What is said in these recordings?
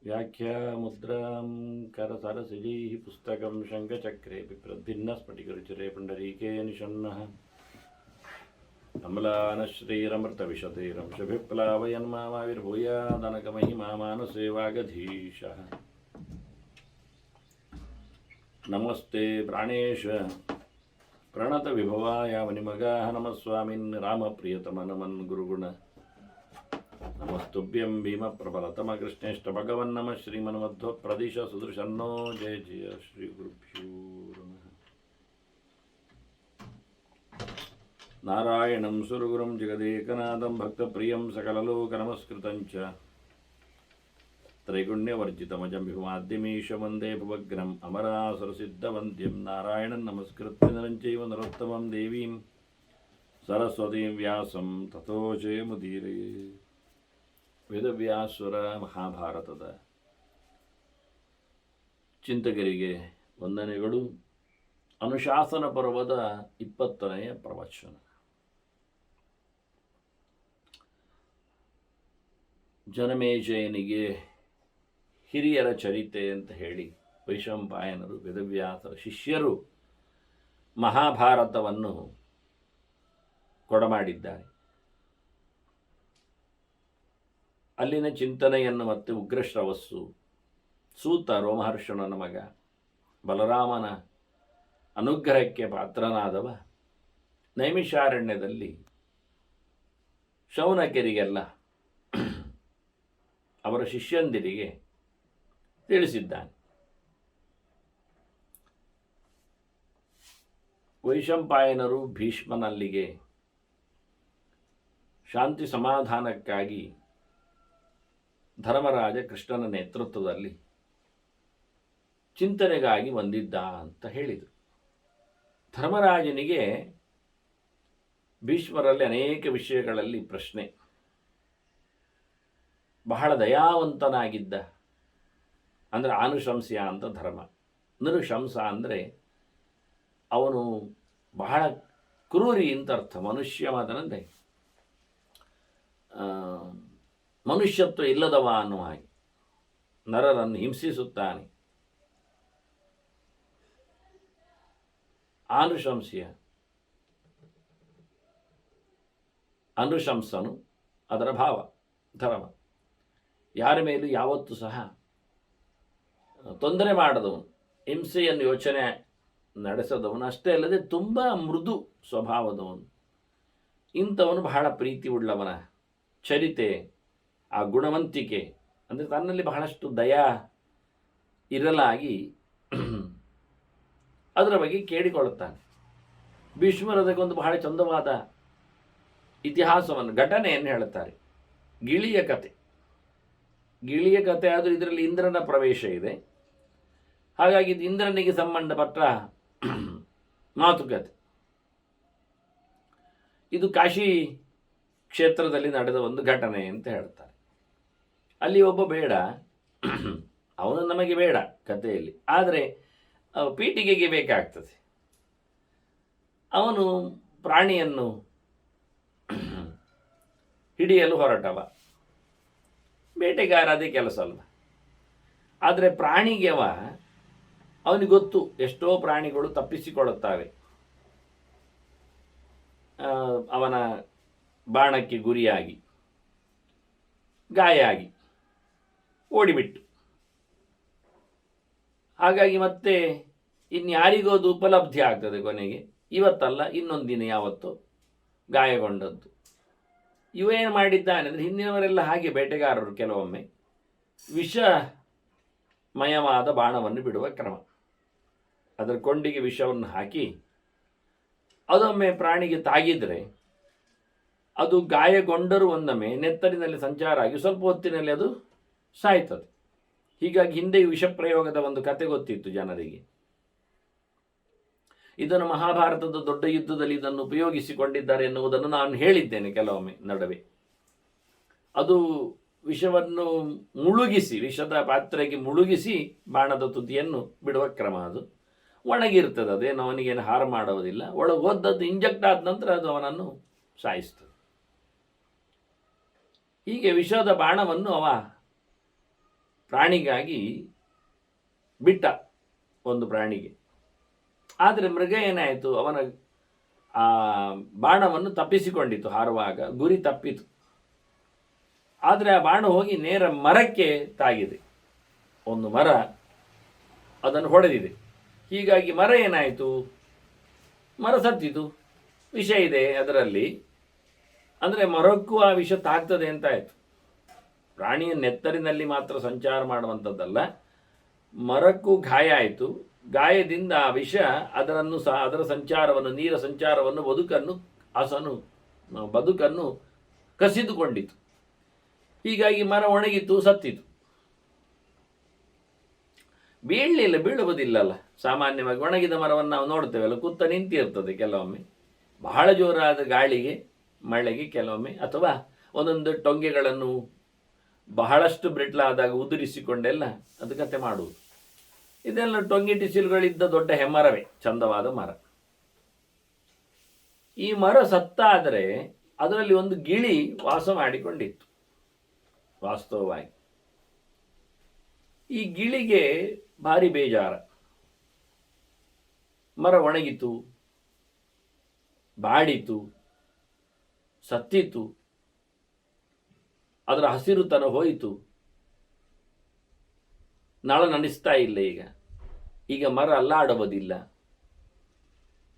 व्याख्यामुद्रां करसरसिजैः पुस्तकं शङ्खचक्रे बिभ्रद्भिन्नस्फटिकरुचिरे पुण्डरीके निषण्णः अम्लानश्रीरमृतविशतीरंशभिप्लावयन्माविर्भूयादनकमहिमा मानसे वागधीशः नमस्ते प्राणेश प्रणतविभवाय वनिमगाः नमः स्वामिन् रामप्रियतम नमन् गुरुगुण नमस्तुभ्यं भीमप्रबलतम कृष्णेष्ट भगवन् नमः श्रीमन्मध्वप्रदिश सुदृशन्नो जय जय श्रीगुरुभ्यो नमः नारायणं सुरगुरुं जगदेकनाथं भक्तप्रियं सकललोकनमस्कृतं च त्रैगुण्यवर्जितमजं विभुमाद्यमीश वन्दे भवग्रम् अमरासुरसिद्धवन्द्यं नारायणं नमस्कृत्य नरं चैव नरोत्तमं देवीं सरस्वतीं व्यासं ततो जयमुदीरये. ವೇದವ್ಯಾಸರ ಮಹಾಭಾರತದ ಚಿಂತಕರಿಗೆ ವಂದನೆಗಳು. ಅನುಶಾಸನ ಪರ್ವದ 20ನೆಯ ಪ್ರವಚನ. ಜನಮೇಜಯನಿಗೆ ಹಿರಿಯರ ಚರಿತೆ ಅಂತ ಹೇಳಿ ವೈಶಂಪಾಯನರು ವೇದವ್ಯಾಸರ ಶಿಷ್ಯರು ಮಹಾಭಾರತವನ್ನು ಕೊಡಮಾಡಿದ್ದಾರೆ. ಅಲ್ಲಿನ ಚಿಂತನೆಯನ್ನು ಮತ್ತು ಉಗ್ರಶ್ರವಸ್ಸು, ಸೂತ ರೋಮಹರ್ಷಣನ ಮಗ, ಬಲರಾಮನ ಅನುಗ್ರಹಕ್ಕೆ ಪಾತ್ರನಾದವ, ನೈಮಿಷಾರಣ್ಯದಲ್ಲಿ ಶೌನಕರಿಗೆಲ್ಲ ಅವರ ಶಿಷ್ಯಂದಿರಿಗೆ ತಿಳಿಸಿದ್ದಾನೆ. ವೈಶಂಪಾಯನರು ಭೀಷ್ಮನಲ್ಲಿಗೆ ಶಾಂತಿ ಸಮಾಧಾನಕ್ಕಾಗಿ ಧರ್ಮರಾಜ ಕೃಷ್ಣನ ನೇತೃತ್ವದಲ್ಲಿ ಚಿಂತನೆಗಾಗಿ ಬಂದಿದ್ದ ಅಂತ ಹೇಳಿದರು. ಧರ್ಮರಾಜನಿಗೆ ಭೀಷ್ಮರಲ್ಲಿ ಅನೇಕ ವಿಷಯಗಳಲ್ಲಿ ಪ್ರಶ್ನೆ. ಬಹಳ ದಯಾವಂತನಾಗಿದ್ದ, ಅಂದರೆ ಆನುಶಂಸ್ಯ ಅಂತ ಧರ್ಮ. ನಿರುಶಂಸ ಅಂದರೆ ಅವನು ಬಹಳ ಕ್ರೂರಿ ಅಂತ ಅರ್ಥ. ಮನುಷ್ಯ ಮಾತನಂತೆ ಮನುಷ್ಯತ್ವ ಇಲ್ಲದವ ಅನ್ನುವ ಹಾಗೆ ನರರನ್ನು ಹಿಂಸಿಸುತ್ತಾನೆ. ಆನುಶಂಸ್ಯ, ಅನುಶಂಸನು ಅದರ ಭಾವ. ಧರ್ಮ ಯಾರ ಮೇಲೂ ಯಾವತ್ತೂ ಸಹ ತೊಂದರೆ ಮಾಡದವನು, ಹಿಂಸೆಯನ್ನು ಯೋಚನೆ ನಡೆಸದವನು, ಅಷ್ಟೇ ಅಲ್ಲದೆ ತುಂಬ ಮೃದು ಸ್ವಭಾವದವನು. ಇಂಥವನು ಬಹಳ ಪ್ರೀತಿ ಉಳ್ಳವನ ಚರಿತೆ, ಆ ಗುಣವಂತಿಕೆ ಅಂದರೆ ತನ್ನಲ್ಲಿ ಬಹಳಷ್ಟು ದಯಾ ಇರಲಾಗಿ ಅದರ ಬಗ್ಗೆ ಕೇಳಿಕೊಳ್ಳುತ್ತಾನೆ. ಭೀಷ್ಮರು ಅದಕ್ಕೊಂದು ಬಹಳ ಚಂದವಾದ ಇತಿಹಾಸವನ್ನು, ಘಟನೆಯನ್ನು ಹೇಳುತ್ತಾರೆ. ಗಿಳಿಯ ಕತೆ. ಗಿಳಿಯ ಕತೆ ಆದರೂ ಇದರಲ್ಲಿ ಇಂದ್ರನ ಪ್ರವೇಶ ಇದೆ. ಹಾಗಾಗಿ ಇದು ಇಂದ್ರನಿಗೆ ಸಂಬಂಧಪಟ್ಟ ಮಾತುಕತೆ. ಇದು ಕಾಶಿ ಕ್ಷೇತ್ರದಲ್ಲಿ ನಡೆದ ಒಂದು ಘಟನೆ ಅಂತ ಹೇಳ್ತಾರೆ. ಅಲ್ಲಿ ಒಬ್ಬ ಬೇಡ, ಅವನು ನಮಗೆ ಬೇಡ ಕಥೆಯಲ್ಲಿ, ಆದರೆ ಪೀಠಿಗೆಗೆ ಬೇಕಾಗ್ತದೆ. ಅವನು ಪ್ರಾಣಿಯನ್ನು ಹಿಡಿಯಲು ಹೊರಟವ. ಬೇಟೆಗಾರ ಅದೇ ಕೆಲಸ ಅಲ್ಲ. ಆದರೆ ಪ್ರಾಣಿಗೆವ ಅವನಿಗೆ ಗೊತ್ತು, ಎಷ್ಟೋ ಪ್ರಾಣಿಗಳು ತಪ್ಪಿಸಿಕೊಳ್ಳುತ್ತವೆ ಅವನ ಬಾಣಕ್ಕೆ ಗುರಿಯಾಗಿ, ಗಾಯ ಆಗಿ ಓಡಿಬಿಟ್ಟು. ಹಾಗಾಗಿ ಮತ್ತೆ ಇನ್ಯಾರಿಗೂ ಅದು ಉಪಲಬ್ಧಿ ಆಗ್ತದೆ ಕೊನೆಗೆ. ಇವತ್ತಲ್ಲ ಇನ್ನೊಂದು ದಿನ ಯಾವತ್ತೋ ಗಾಯಗೊಂಡದ್ದು. ಇವೇನು ಮಾಡಿದ್ದಾನೆ ಅಂದರೆ, ಹಿಂದಿನವರೆಲ್ಲ ಹಾಗೆ ಬೇಟೆಗಾರರು ಕೆಲವೊಮ್ಮೆ ವಿಷಮಯವಾದ ಬಾಣವನ್ನು ಬಿಡುವ ಕ್ರಮ. ಅದರ ಕೊಂಡಿಗೆ ವಿಷವನ್ನು ಹಾಕಿ ಅದೊಮ್ಮೆ ಪ್ರಾಣಿಗೆ ತಾಗಿದರೆ ಅದು ಗಾಯಗೊಂಡರೂ ಒಂದೊಮ್ಮೆ ನೆತ್ತರಿನಲ್ಲಿ ಸಂಚಾರ ಆಗಿ ಸ್ವಲ್ಪ ಹೊತ್ತಿನಲ್ಲಿ ಅದು ಸಾಯ್ತದೆ. ಹೀಗಾಗಿ ಹಿಂದೆ ವಿಷಪ್ರಯೋಗದ ಒಂದು ಕತೆ ಗೊತ್ತಿತ್ತು ಜನರಿಗೆ. ಇದನ್ನು ಮಹಾಭಾರತದ ದೊಡ್ಡ ಯುದ್ಧದಲ್ಲಿ ಇದನ್ನು ಉಪಯೋಗಿಸಿಕೊಂಡಿದ್ದಾರೆ ಎನ್ನುವುದನ್ನು ನಾನು ಹೇಳಿದ್ದೇನೆ ಕೆಲವೊಮ್ಮೆ ನಡುವೆ. ಅದು ವಿಷವನ್ನು ಮುಳುಗಿಸಿ, ವಿಷದ ಪಾತ್ರೆಗೆ ಮುಳುಗಿಸಿ ಬಾಣದ ತುದಿಯನ್ನು ಬಿಡುವ ಕ್ರಮ. ಅದು ಒಣಗಿರ್ತದೆ, ಅದೇನು ಅವನಿಗೇನು ಹಾರು ಮಾಡುವುದಿಲ್ಲ. ಒಳಗೆ ಹೋದದ್ದು ಇಂಜೆಕ್ಟ್ ಆದ ನಂತರ ಅದು ಅವನನ್ನು ಸಾಯಿಸ್ತದೆ. ಹೀಗೆ ವಿಷದ ಬಾಣವನ್ನು ಅವ ಪ್ರಾಣಿಗಾಗಿ ಬಿಟ್ಟ, ಒಂದು ಪ್ರಾಣಿಗೆ. ಆದರೆ ಮೃಗ ಏನಾಯಿತು, ಅವನ ಆ ಬಾಣವನ್ನು ತಪ್ಪಿಸಿಕೊಂಡಿತು. ಹಾರುವಾಗ ಗುರಿ ತಪ್ಪಿತು. ಆದರೆ ಆ ಬಾಣ ಹೋಗಿ ನೇರ ಮರಕ್ಕೆ ತಾಗಿದೆ. ಒಂದು ಮರ ಅದನ್ನು ಹೊಡೆದಿದೆ. ಹೀಗಾಗಿ ಮರ ಏನಾಯಿತು, ಮರ ಸತ್ತಿತು. ವಿಷ ಇದೆ ಅದರಲ್ಲಿ, ಅಂದರೆ ಮರಕ್ಕೂ ಆ ವಿಷ ತಾಗ್ತದೆ ಅಂತ ಆಯಿತು. ಪ್ರಾಣಿಯ ನೆತ್ತರಿನಲ್ಲಿ ಮಾತ್ರ ಸಂಚಾರ ಮಾಡುವಂಥದ್ದಲ್ಲ, ಮರಕ್ಕೂ ಗಾಯ ಆಯಿತು. ಗಾಯದಿಂದ ಆ ವಿಷ ಅದರನ್ನು ಸಹ, ಅದರ ಸಂಚಾರವನ್ನು, ನೀರ ಸಂಚಾರವನ್ನು, ಬದುಕನ್ನು ಕಸಿದುಕೊಂಡಿತು. ಹೀಗಾಗಿ ಮರ ಒಣಗಿತು, ಸತ್ತಿತು. ಬೀಳುವುದಿಲ್ಲಲ್ಲ ಸಾಮಾನ್ಯವಾಗಿ. ಒಣಗಿದ ಮರವನ್ನು ನಾವು ನೋಡ್ತೇವಲ್ಲ, ಕುತ್ತ ನಿಂತಿರ್ತದೆ ಕೆಲವೊಮ್ಮೆ, ಬಹಳ ಜೋರಾದ ಗಾಳಿಗೆ, ಮಳೆಗೆ ಕೆಲವೊಮ್ಮೆ, ಅಥವಾ ಒಂದೊಂದು ಟೊಂಗೆಗಳನ್ನು ಬಹಳಷ್ಟು ಬ್ರಿಟ್ಲಾದಾಗ ಉದುರಿಸಿಕೊಂಡೆಲ್ಲ ಅದು ಕತೆ ಮಾಡುವುದು. ಇದೆಲ್ಲ ಟೊಂಗೆ ಟಿಸಿಲುಗಳಿದ್ದ ದೊಡ್ಡ ಹೆಮ್ಮರವೇ, ಚಂದವಾದ ಮರ. ಈ ಮರ ಸತ್ತಾದರೆ ಅದರಲ್ಲಿ ಒಂದು ಗಿಳಿ ವಾಸ ಮಾಡಿಕೊಂಡಿತ್ತು. ವಾಸ್ತವವಾಗಿ ಈ ಗಿಳಿಗೆ ಭಾರಿ ಬೇಜಾರ. ಮರ ಒಣಗಿತು, ಬಾಡಿತು, ಸತ್ತಿತು, ಅದರ ಹಸಿರುತನ ಹೋಯಿತು, ನಳಿಸ್ತಾ ಇಲ್ಲ. ಈಗ ಮರ ಅಲ್ಲಾಡುವುದಿಲ್ಲ.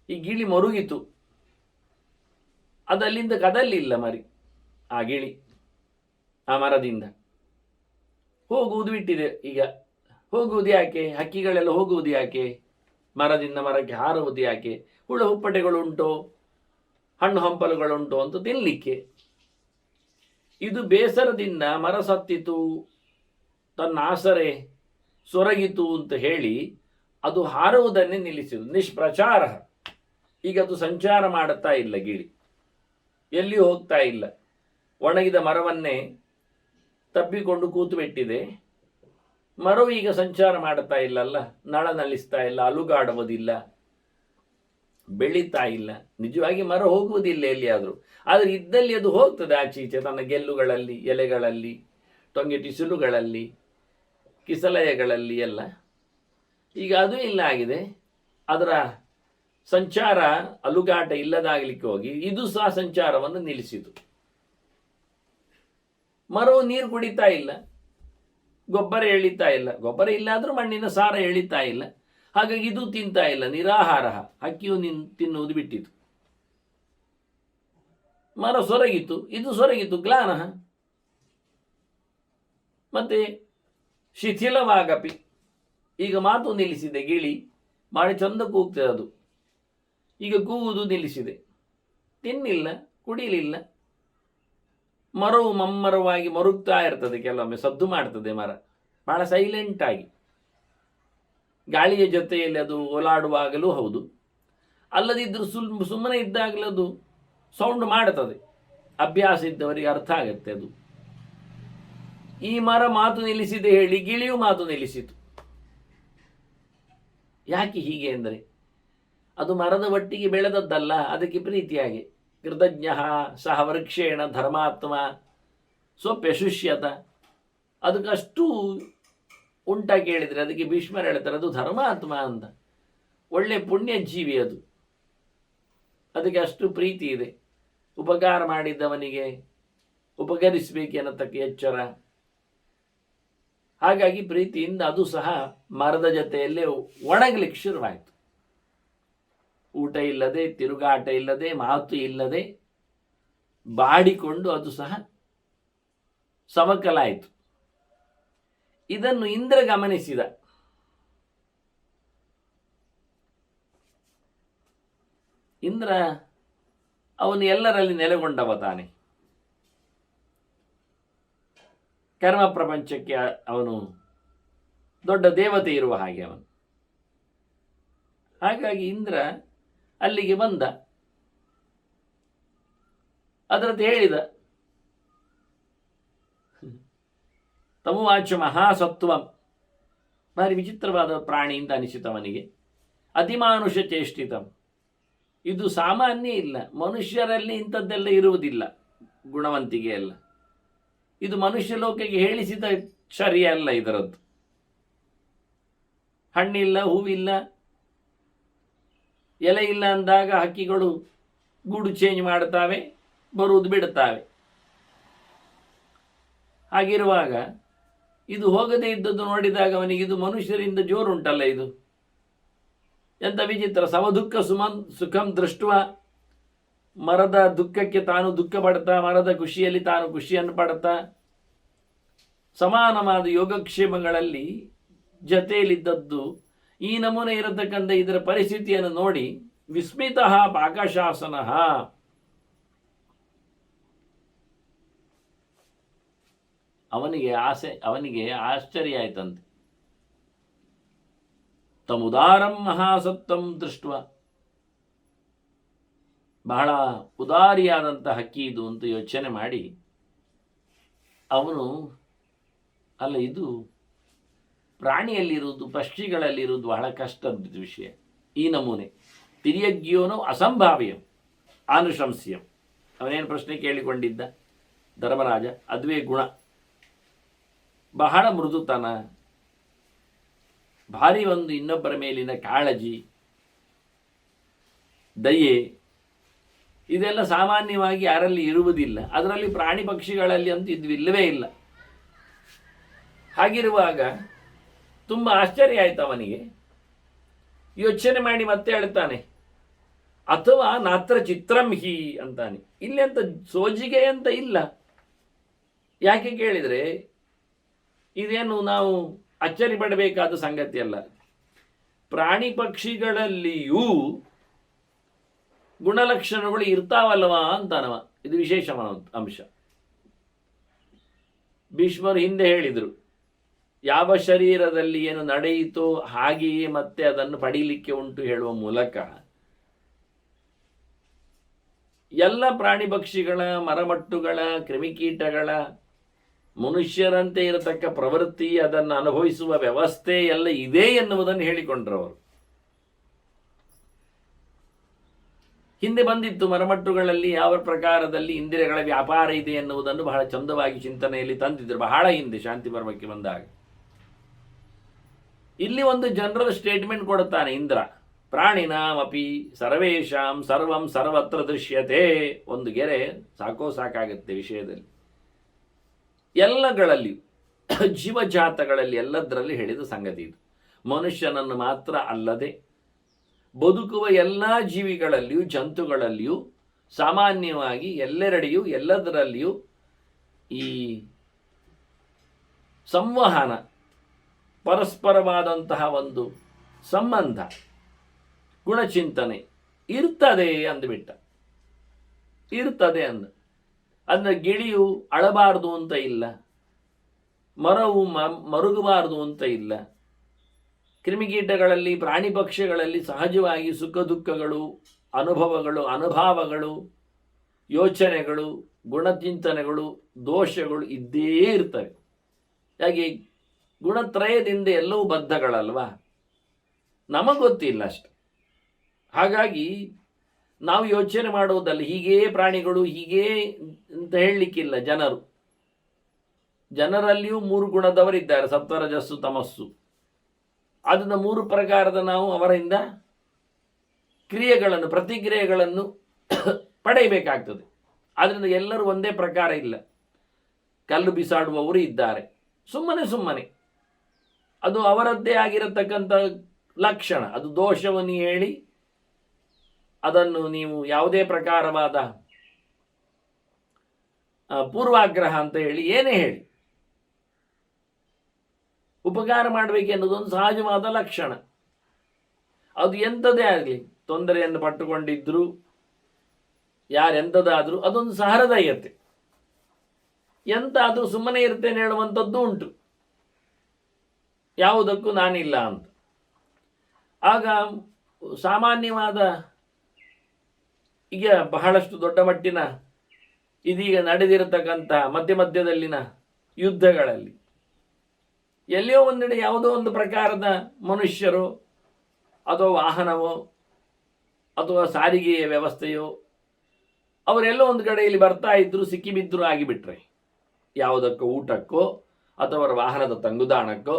ಈ ಗಿಳಿ ಮರುಗಿತು. ಅದಲ್ಲಿಂದ ಕದಲಿಲ್ಲ ಮರಿ, ಆ ಗಿಳಿ ಆ ಮರದಿಂದ ಹೋಗುವುದು ಬಿಟ್ಟಿದೆ. ಈಗ ಹೋಗುವುದು ಯಾಕೆ? ಹಕ್ಕಿಗಳೆಲ್ಲ ಹೋಗುವುದು ಯಾಕೆ? ಮರದಿಂದ ಮರಕ್ಕೆ ಹಾರುವುದು ಯಾಕೆ? ಹುಳ ಹುಪ್ಪಟೆಗಳುಂಟೋ, ಹಣ್ಣು ಹಂಪಲುಗಳುಂಟೋ ಅಂತ ತಿನ್ನಲಿಕ್ಕೆ. ಇದು ಬೇಸರದಿಂದ ಮರ ಸತ್ತಿತು, ತನ್ನ ಆಸರೆ ಸೊರಗಿತು ಅಂತ ಹೇಳಿ ಅದು ಹಾರುವುದನ್ನೇ ನಿಲ್ಲಿಸಿತು. ನಿಷ್ಪ್ರಚಾರ. ಈಗ ಅದು ಸಂಚಾರ ಮಾಡುತ್ತಾ ಇಲ್ಲ. ಗಿಳಿ ಎಲ್ಲಿಯೂ ಹೋಗ್ತಾ ಇಲ್ಲ. ಒಣಗಿದ ಮರವನ್ನೇ ತಬ್ಬಿಕೊಂಡು ಕೂತು ಬಿಟ್ಟಿದೆ. ಮರವು ಈಗ ಸಂಚಾರ ಮಾಡುತ್ತಾ ಇಲ್ಲಲ್ಲ, ನಳಿಸ್ತಾ ಇಲ್ಲ, ಅಲುಗಾಡುವುದಿಲ್ಲ, ಬೆಳೀತಾ ಇಲ್ಲ. ನಿಜವಾಗಿ ಮರ ಹೋಗುವುದಿಲ್ಲ ಎಲ್ಲಿಯಾದರೂ. ಆದರೆ ಇದ್ದಲ್ಲಿ ಅದು ಹೋಗ್ತದೆ ಆಚೆ ಈಚೆ, ತನ್ನ ಗೆಲ್ಲುಗಳಲ್ಲಿ, ಎಲೆಗಳಲ್ಲಿ, ಟೊಂಗೆ ಟಿಸಿಲುಗಳಲ್ಲಿ, ಕಿಸಲಯಗಳಲ್ಲಿ ಎಲ್ಲ. ಈಗ ಅದು ಇಲ್ಲ ಆಗಿದೆ. ಅದರ ಸಂಚಾರ, ಅಲುಗಾಟ ಇಲ್ಲದಾಗಲಿಕ್ಕೆ ಹೋಗಿ ಇದು ಸಹ ಸಂಚಾರವನ್ನು ನಿಲ್ಲಿಸಿತು. ಮರವು ನೀರು ಕುಡಿತಾ ಇಲ್ಲ, ಗೊಬ್ಬರ ಎಳಿತಾ ಇಲ್ಲ. ಗೊಬ್ಬರ ಇಲ್ಲ ಆದರೂ ಮಣ್ಣಿನ ಸಾರ ಎಳಿತಾ ಇಲ್ಲ. ಹಾಗಾಗಿ ಇದು ತಿಂತಾ ಇಲ್ಲ, ನಿರಾಹಾರ. ಹಕ್ಕಿಯು ತಿನ್ನುವುದು ಬಿಟ್ಟಿತು. ಮರ ಸೊರಗಿತು, ಇದು ಸೊರಗಿತು, ಗ್ಲಾನ. ಮತ್ತೆ ಶಿಥಿಲವಾಗಪಿ. ಈಗ ಮಾತು ನಿಲ್ಲಿಸಿದೆ ಗಿಳಿ. ಮಾಡಿ ಚಂದ ಕೂಗ್ತದೆ ಅದು. ಈಗ ಕೂಗುವುದು ನಿಲ್ಲಿಸಿದೆ. ತಿನ್ನಿಲ್ಲ, ಕುಡಿಯಲಿಲ್ಲ. ಮರವು ಮಮ್ಮರವಾಗಿ ಮರುಗ್ತಾ ಇರ್ತದೆ. ಕೆಲವೊಮ್ಮೆ ಸದ್ದು ಮಾಡ್ತದೆ ಮರ, ಬಹಳ ಸೈಲೆಂಟ್ ಆಗಿ. ಗಾಳಿಯ ಜೊತೆಯಲ್ಲಿ ಅದು ಓಲಾಡುವಾಗಲೂ ಹೌದು, ಅಲ್ಲದಿದ್ದರೂ ಸುಮ್ಮನೆ ಇದ್ದಾಗಲೂ ಅದು ಸೌಂಡ್ ಮಾಡುತ್ತದೆ. ಅಭ್ಯಾಸ ಇದ್ದವರಿಗೆ ಅರ್ಥ ಆಗುತ್ತೆ ಅದು. ಈ ಮರ ಮಾತು ನಿಲ್ಲಿಸಿದೆ ಹೇಳಿ ಗಿಳಿಯು ಮಾತು ನಿಲ್ಲಿಸಿತು. ಯಾಕೆ ಹೀಗೆ ಅಂದರೆ, ಅದು ಮರದ ಒಟ್ಟಿಗೆ ಬೆಳೆದದ್ದಲ್ಲ, ಅದಕ್ಕೆ ಪ್ರೀತಿಯಾಗಿ. ಕೃತಜ್ಞ ಸಹ ವೃಕ್ಷೇಣ ಧರ್ಮಾತ್ಮ ಸ್ವಪ್ಯಶುಷ್ಯತ. ಅದಕ್ಕಷ್ಟು ಉಂಟ ಕೇಳಿದರೆ ಅದಕ್ಕೆ ಭೀಷ್ಮರು ಹೇಳ್ತಾರೆ, ಅದು ಧರ್ಮಾತ್ಮ ಅಂತ. ಒಳ್ಳೆ ಪುಣ್ಯ ಜೀವಿ ಅದು. ಅದಕ್ಕೆ ಅಷ್ಟು ಪ್ರೀತಿ ಇದೆ. ಉಪಕಾರ ಮಾಡಿದ್ದವನಿಗೆ ಉಪಕರಿಸಬೇಕೆನ್ನತಕ್ಕ ಎಚ್ಚರ. ಹಾಗಾಗಿ ಪ್ರೀತಿಯಿಂದ ಅದು ಸಹ ಮರದ ಜೊತೆಯಲ್ಲೇ ಒಣಗಲಿಕ್ಕೆ ಶುರುವಾಯಿತು. ಊಟ ಇಲ್ಲದೆ, ತಿರುಗಾಟ ಇಲ್ಲದೆ, ಮಾತು ಇಲ್ಲದೆ ಬಾಡಿಕೊಂಡು ಅದು ಸಹ ಸಮಕಲಾಯಿತು. ಇದನ್ನು ಇಂದ್ರ ಗಮನಿಸಿದ. ಇಂದ್ರ ಅವನು ಎಲ್ಲರಲ್ಲಿ ನೆಲೆಗೊಂಡವ ತಾನೆ. ಕರ್ಮ ಪ್ರಪಂಚಕ್ಕೆ ಅವನು ದೊಡ್ಡ ದೇವತೆ ಇರುವ ಹಾಗೆ ಅವನು. ಹಾಗಾಗಿ ಇಂದ್ರ ಅಲ್ಲಿಗೆ ಬಂದ. ಅದರದ್ದು ಹೇಳಿದ. ತಮುವಾಚ ಮಹಾಸತ್ವಂ. ಭಾರಿ ವಿಚಿತ್ರವಾದ ಪ್ರಾಣಿಯಿಂದ ಅನಿಸಿತವನಿಗೆ. ಅತಿಮಾನುಷ ಚೇಷ್ಟಿತಂ. ಇದು ಸಾಮಾನ್ಯ ಇಲ್ಲ. ಮನುಷ್ಯರಲ್ಲಿ ಇಂಥದ್ದೆಲ್ಲ ಇರುವುದಿಲ್ಲ, ಗುಣವಂತಿಗೆ ಎಲ್ಲ. ಇದು ಮನುಷ್ಯ ಲೋಕಕ್ಕೆ ಹೇಳಿಸಿದ ಸರಿಯಲ್ಲ ಇದರದ್ದು. ಹಣ್ಣಿಲ್ಲ, ಹೂವಿಲ್ಲ, ಎಲೆ ಇಲ್ಲ ಅಂದಾಗ ಹಕ್ಕಿಗಳು ಗೂಡು ಚೇಂಜ್ ಮಾಡ್ತಾವೆ, ಬರುವುದು ಬಿಡುತ್ತಾವೆ. ಹಾಗಿರುವಾಗ ಇದು ಹೋಗದೇ ಇದ್ದದ್ದು ನೋಡಿದಾಗ ಅವನಿಗೆ ಇದು ಮನುಷ್ಯರಿಂದ ಜೋರುಂಟಲ್ಲ, ಇದು ಎಂಥ ವಿಚಿತ್ರ. ಸಮದುಃಖ ಸುಖಂ ದೃಷ್ಟ, ಮರದ ದುಃಖಕ್ಕೆ ತಾನು ದುಃಖ ಪಡ್ತಾ, ಮರದ ಖುಷಿಯಲ್ಲಿ ತಾನು ಖುಷಿಯನ್ನು ಪಡ್ತಾ, ಸಮಾನವಾದ ಯೋಗಕ್ಷೇಮಗಳಲ್ಲಿ ಜತೆಯಲ್ಲಿದ್ದದ್ದು ಈ ನಮೂನೆ ಇರತಕ್ಕಂಥ ಇದರ ಪರಿಸ್ಥಿತಿಯನ್ನು ನೋಡಿ ವಿಸ್ಮಿತ ಪಾಕಶಾಸನ, ಅವನಿಗೆ ಆಶ್ಚರ್ಯ ಆಯ್ತಂತೆ. ತಮುದಾರಂ ಮಹಾಸತ್ತಂ ದೃಷ್ಟ, ಬಹಳ ಉದಾರಿಯಾದಂಥ ಹಕ್ಕಿ ಇದು ಅಂತ ಯೋಚನೆ ಮಾಡಿ ಅವನು, ಅಲ್ಲ ಇದು ಪ್ರಾಣಿಯಲ್ಲಿರುವುದು, ಪಕ್ಷಿಗಳಲ್ಲಿರುವುದು ಬಹಳ ಕಷ್ಟದ ವಿಷಯ. ಈ ನಮೂನೆ ತಿರ್ಯಗ್ಯೋನೋ ಅಸಂಭಾವ್ಯಂ ಆನುಶಂಸ್ಯಂ. ಅವನೇನು ಪ್ರಶ್ನೆ ಕೇಳಿಕೊಂಡಿದ್ದ ಧರ್ಮರಾಜ? ಅದುವೇ ಗುಣ, ಬಹಳ ಮೃದುತನ, ಭಾರಿ ಒಂದು ಇನ್ನೊಬ್ಬರ ಮೇಲಿನ ಕಾಳಜಿ, ದಯೆ, ಇದೆಲ್ಲ ಸಾಮಾನ್ಯವಾಗಿ ಯಾರಲ್ಲಿ ಇರುವುದಿಲ್ಲ. ಅದರಲ್ಲಿ ಪ್ರಾಣಿ ಪಕ್ಷಿಗಳಲ್ಲಿ ಅಂತೂ ಇಲ್ಲವೇ ಇಲ್ಲ. ಹಾಗಿರುವಾಗ ತುಂಬ ಆಶ್ಚರ್ಯ ಆಯ್ತು ಅವನಿಗೆ. ಯೋಚನೆ ಮಾಡಿ ಮತ್ತೆ ಹೇಳ್ತಾನೆ, ಅಥವಾ ನಾತ್ರ ಚಿತ್ರಂ ಹಿ ಅಂತಾನೆ. ಇಲ್ಲಿ ಅಂತ ಸೋಜಿಗೆ ಅಂತ ಇಲ್ಲ. ಯಾಕೆ ಕೇಳಿದರೆ ಇದೇನು ನಾವು ಅಚ್ಚರಿ ಪಡಬೇಕಾದ ಸಂಗತಿ ಅಲ್ಲ. ಪ್ರಾಣಿ ಪಕ್ಷಿಗಳಲ್ಲಿಯೂ ಗುಣಲಕ್ಷಣಗಳು ಇರ್ತಾವಲ್ವಾ ಅಂತಾನವ. ಇದು ವಿಶೇಷವಾದ ಅಂಶ. ಭೀಷ್ಮರು ಹಿಂದೆ ಹೇಳಿದರು, ಯಾವ ಶರೀರದಲ್ಲಿ ಏನು ನಡೆಯಿತೋ ಹಾಗೆಯೇ ಮತ್ತೆ ಅದನ್ನು ಪಡೀಲಿಕ್ಕೆ ಉಂಟು ಹೇಳುವ ಮೂಲಕ ಎಲ್ಲ ಪ್ರಾಣಿ ಪಕ್ಷಿಗಳ, ಮರಮಟ್ಟುಗಳ, ಕ್ರಿಮಿಕೀಟಗಳ, ಮನುಷ್ಯರಂತೆ ಇರತಕ್ಕ ಪ್ರವೃತ್ತಿ, ಅದನ್ನು ಅನುಭವಿಸುವ ವ್ಯವಸ್ಥೆ ಎಲ್ಲ ಇದೆ ಎನ್ನುವುದನ್ನು ಹೇಳಿಕೊಂಡ್ರವರು. ಹಿಂದೆ ಬಂದಿತ್ತು ಮರಮಟ್ಟುಗಳಲ್ಲಿ ಯಾವ ಪ್ರಕಾರದಲ್ಲಿ ಇಂದ್ರಿಯಗಳ ವ್ಯಾಪಾರ ಇದೆ ಎನ್ನುವುದನ್ನು ಬಹಳ ಚಂದವಾಗಿ ಚಿಂತನೆಯಲ್ಲಿ ತಂದಿದ್ರು, ಬಹಳ ಹಿಂದೆ ಶಾಂತಿ ಪರ್ವಕ್ಕೆ ಬಂದಾಗ. ಇಲ್ಲಿ ಒಂದು ಜನರಲ್ ಸ್ಟೇಟ್ಮೆಂಟ್ ಕೊಡುತ್ತಾನೆ ಇಂದ್ರ, ಪ್ರಾಣಿನಾಮಪಿ ಸರ್ವೇಶಾಂ ಸರ್ವಂ ಸರ್ವತ್ರ ದೃಶ್ಯತೆ. ಒಂದು ಗೆರೆ ಸಾಕಾಗುತ್ತೆ ವಿಷಯದಲ್ಲಿ. ಎಲ್ಲಗಳಲ್ಲಿಯೂ, ಜೀವಜಾತಗಳಲ್ಲಿ ಎಲ್ಲದರಲ್ಲಿ ಹೇಳಿದ ಸಂಗತಿ ಇದು. ಮನುಷ್ಯನನ್ನು ಮಾತ್ರ ಅಲ್ಲದೆ ಬದುಕುವ ಎಲ್ಲ ಜೀವಿಗಳಲ್ಲಿಯೂ, ಜಂತುಗಳಲ್ಲಿಯೂ, ಸಾಮಾನ್ಯವಾಗಿ ಎಲ್ಲೆರಡೆಯೂ ಎಲ್ಲದರಲ್ಲಿಯೂ ಈ ಸಂವಹನ, ಪರಸ್ಪರವಾದಂತಹ ಒಂದು ಸಂಬಂಧ, ಗುಣಚಿಂತನೆ ಇರ್ತದೆ ಅಂದುಬಿಟ್ಟ. ಇರ್ತದೆ ಅಂದರೆ ಗಿಳಿಯು ಅಳಬಾರದು ಅಂತ ಇಲ್ಲ, ಮರವು ಮರುಗಬಾರದು ಅಂತ ಇಲ್ಲ. ಕ್ರಿಮಿಕೀಟಗಳಲ್ಲಿ, ಪ್ರಾಣಿ ಪಕ್ಷಿಗಳಲ್ಲಿ ಸಹಜವಾಗಿ ಸುಖ ದುಃಖಗಳು, ಅನುಭವಗಳು, ಅನುಭಾವಗಳು, ಯೋಚನೆಗಳು, ಗುಣಚಿಂತನೆಗಳು, ದೋಷಗಳು ಇದ್ದೇ ಇರ್ತವೆ. ಹಾಗೆ ಗುಣತ್ರಯದಿಂದ ಎಲ್ಲವೂ ಬದ್ಧಗಳಲ್ವಾ, ನಮಗೊತ್ತಿಲ್ಲ ಅಷ್ಟೆ. ಹಾಗಾಗಿ ನಾವು ಯೋಚನೆ ಮಾಡುವುದಲ್ಲ, ಹೀಗೇ ಪ್ರಾಣಿಗಳು, ಹೀಗೇ ಅಂತ ಹೇಳಲಿಕ್ಕಿಲ್ಲ. ಜನರಲ್ಲಿಯೂ 3 ಗುಣದವರಿದ್ದಾರೆ, ಸತ್ವರಜಸ್ಸು ತಮಸ್ಸು. ಅದನ್ನು 3 ಪ್ರಕಾರದ ನಾವು ಅವರಿಂದ ಕ್ರಿಯೆಗಳನ್ನು, ಪ್ರತಿಕ್ರಿಯೆಗಳನ್ನು ಪಡೆಯಬೇಕಾಗ್ತದೆ. ಆದ್ದರಿಂದ ಎಲ್ಲರೂ ಒಂದೇ ಪ್ರಕಾರ ಇಲ್ಲ. ಕಲ್ಲು ಬಿಸಾಡುವವರು ಇದ್ದಾರೆ, ಸುಮ್ಮನೆ ಅದು ಅವರದ್ದೇ ಆಗಿರತಕ್ಕಂಥ ಲಕ್ಷಣ. ಅದು ದೋಷವನ್ನು ಹೇಳಿ ಅದನ್ನು ನೀವು ಯಾವುದೇ ಪ್ರಕಾರವಾದ ಪೂರ್ವಾಗ್ರಹ ಅಂತ ಹೇಳಿ, ಏನೇ ಹೇಳಿ, ಉಪಕಾರ ಮಾಡಬೇಕೆನ್ನುವುದೊಂದು ಸಹಜವಾದ ಲಕ್ಷಣ. ಅದು ಎಂಥದೇ ಆಗಲಿ, ತೊಂದರೆಯನ್ನು ಪಟ್ಟುಕೊಂಡಿದ್ರು, ಯಾರೆಂಥದ್ದಾದರೂ ಅದೊಂದು ಸಹೃದಯತೆ. ಎಂತಾದರೂ ಸುಮ್ಮನೆ ಇರ್ತೇನೆ ಹೇಳುವಂಥದ್ದು ಉಂಟು, ಯಾವುದಕ್ಕೂ ನಾನಿಲ್ಲ ಅಂತ. ಆಗ ಸಾಮಾನ್ಯವಾದ, ಈಗ ಬಹಳಷ್ಟು ದೊಡ್ಡ ಮಟ್ಟಿನ ಇದೀಗ ನಡೆದಿರತಕ್ಕಂಥ ಮಧ್ಯದಲ್ಲಿನ ಯುದ್ಧಗಳಲ್ಲಿ ಎಲ್ಲಿಯೋ ಒಂದೆಡೆ ಯಾವುದೋ ಒಂದು ಪ್ರಕಾರದ ಮನುಷ್ಯರು ಅಥವಾ ವಾಹನವೋ ಅಥವಾ ಸಾರಿಗೆಯ ವ್ಯವಸ್ಥೆಯೋ ಅವರೆಲ್ಲೋ ಒಂದು ಕಡೆಯಲ್ಲಿ ಬರ್ತಾ ಇದ್ರು, ಸಿಕ್ಕಿಬಿದ್ರು ಆಗಿಬಿಟ್ರೆ, ಯಾವುದಕ್ಕೋ ಊಟಕ್ಕೋ ಅಥವಾ ಅವರ ವಾಹನದ ತಂಗುದಾಣಕ್ಕೋ,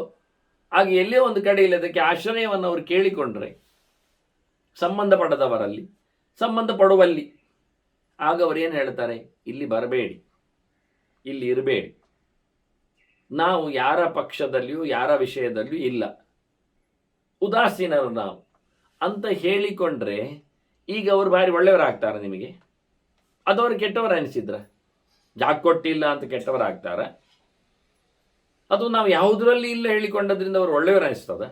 ಹಾಗೆ ಎಲ್ಲೇ ಒಂದು ಕಡೆಯಲ್ಲಿ ಅದಕ್ಕೆ ಆಶ್ರಯವನ್ನು ಅವರು ಕೇಳಿಕೊಂಡ್ರೆ ಸಂಬಂಧಪಡದವರಲ್ಲಿ, ಸಂಬಂಧಪಡುವಲ್ಲಿ, ಆಗ ಅವರೇನು ಹೇಳ್ತಾರೆ, ಇಲ್ಲಿ ಬರಬೇಡಿ, ಇಲ್ಲಿ ಇರಬೇಡಿ, ನಾವು ಯಾರ ಪಕ್ಷದಲ್ಲಿಯೂ ಯಾರ ವಿಷಯದಲ್ಲಿಯೂ ಇಲ್ಲ, ಉದಾಸೀನರು ನಾವು ಅಂತ ಹೇಳಿಕೊಂಡ್ರೆ ಈಗ ಅವರು ಭಾರಿ ಒಳ್ಳೆಯವರಾಗ್ತಾರೆ ನಿಮಗೆ? ಅದವರು ಕೆಟ್ಟವರು ಅನಿಸಿದ್ರ? ಜಾಗ ಕೊಟ್ಟಿಲ್ಲ ಅಂತ ಕೆಟ್ಟವರಾಗ್ತಾರ? ಅದು ನಾವು ಯಾವುದರಲ್ಲಿ ಇಲ್ಲ ಹೇಳಿಕೊಂಡದ್ರಿಂದ ಅವರು ಒಳ್ಳೆಯವರು ಅನಿಸ್ತದ?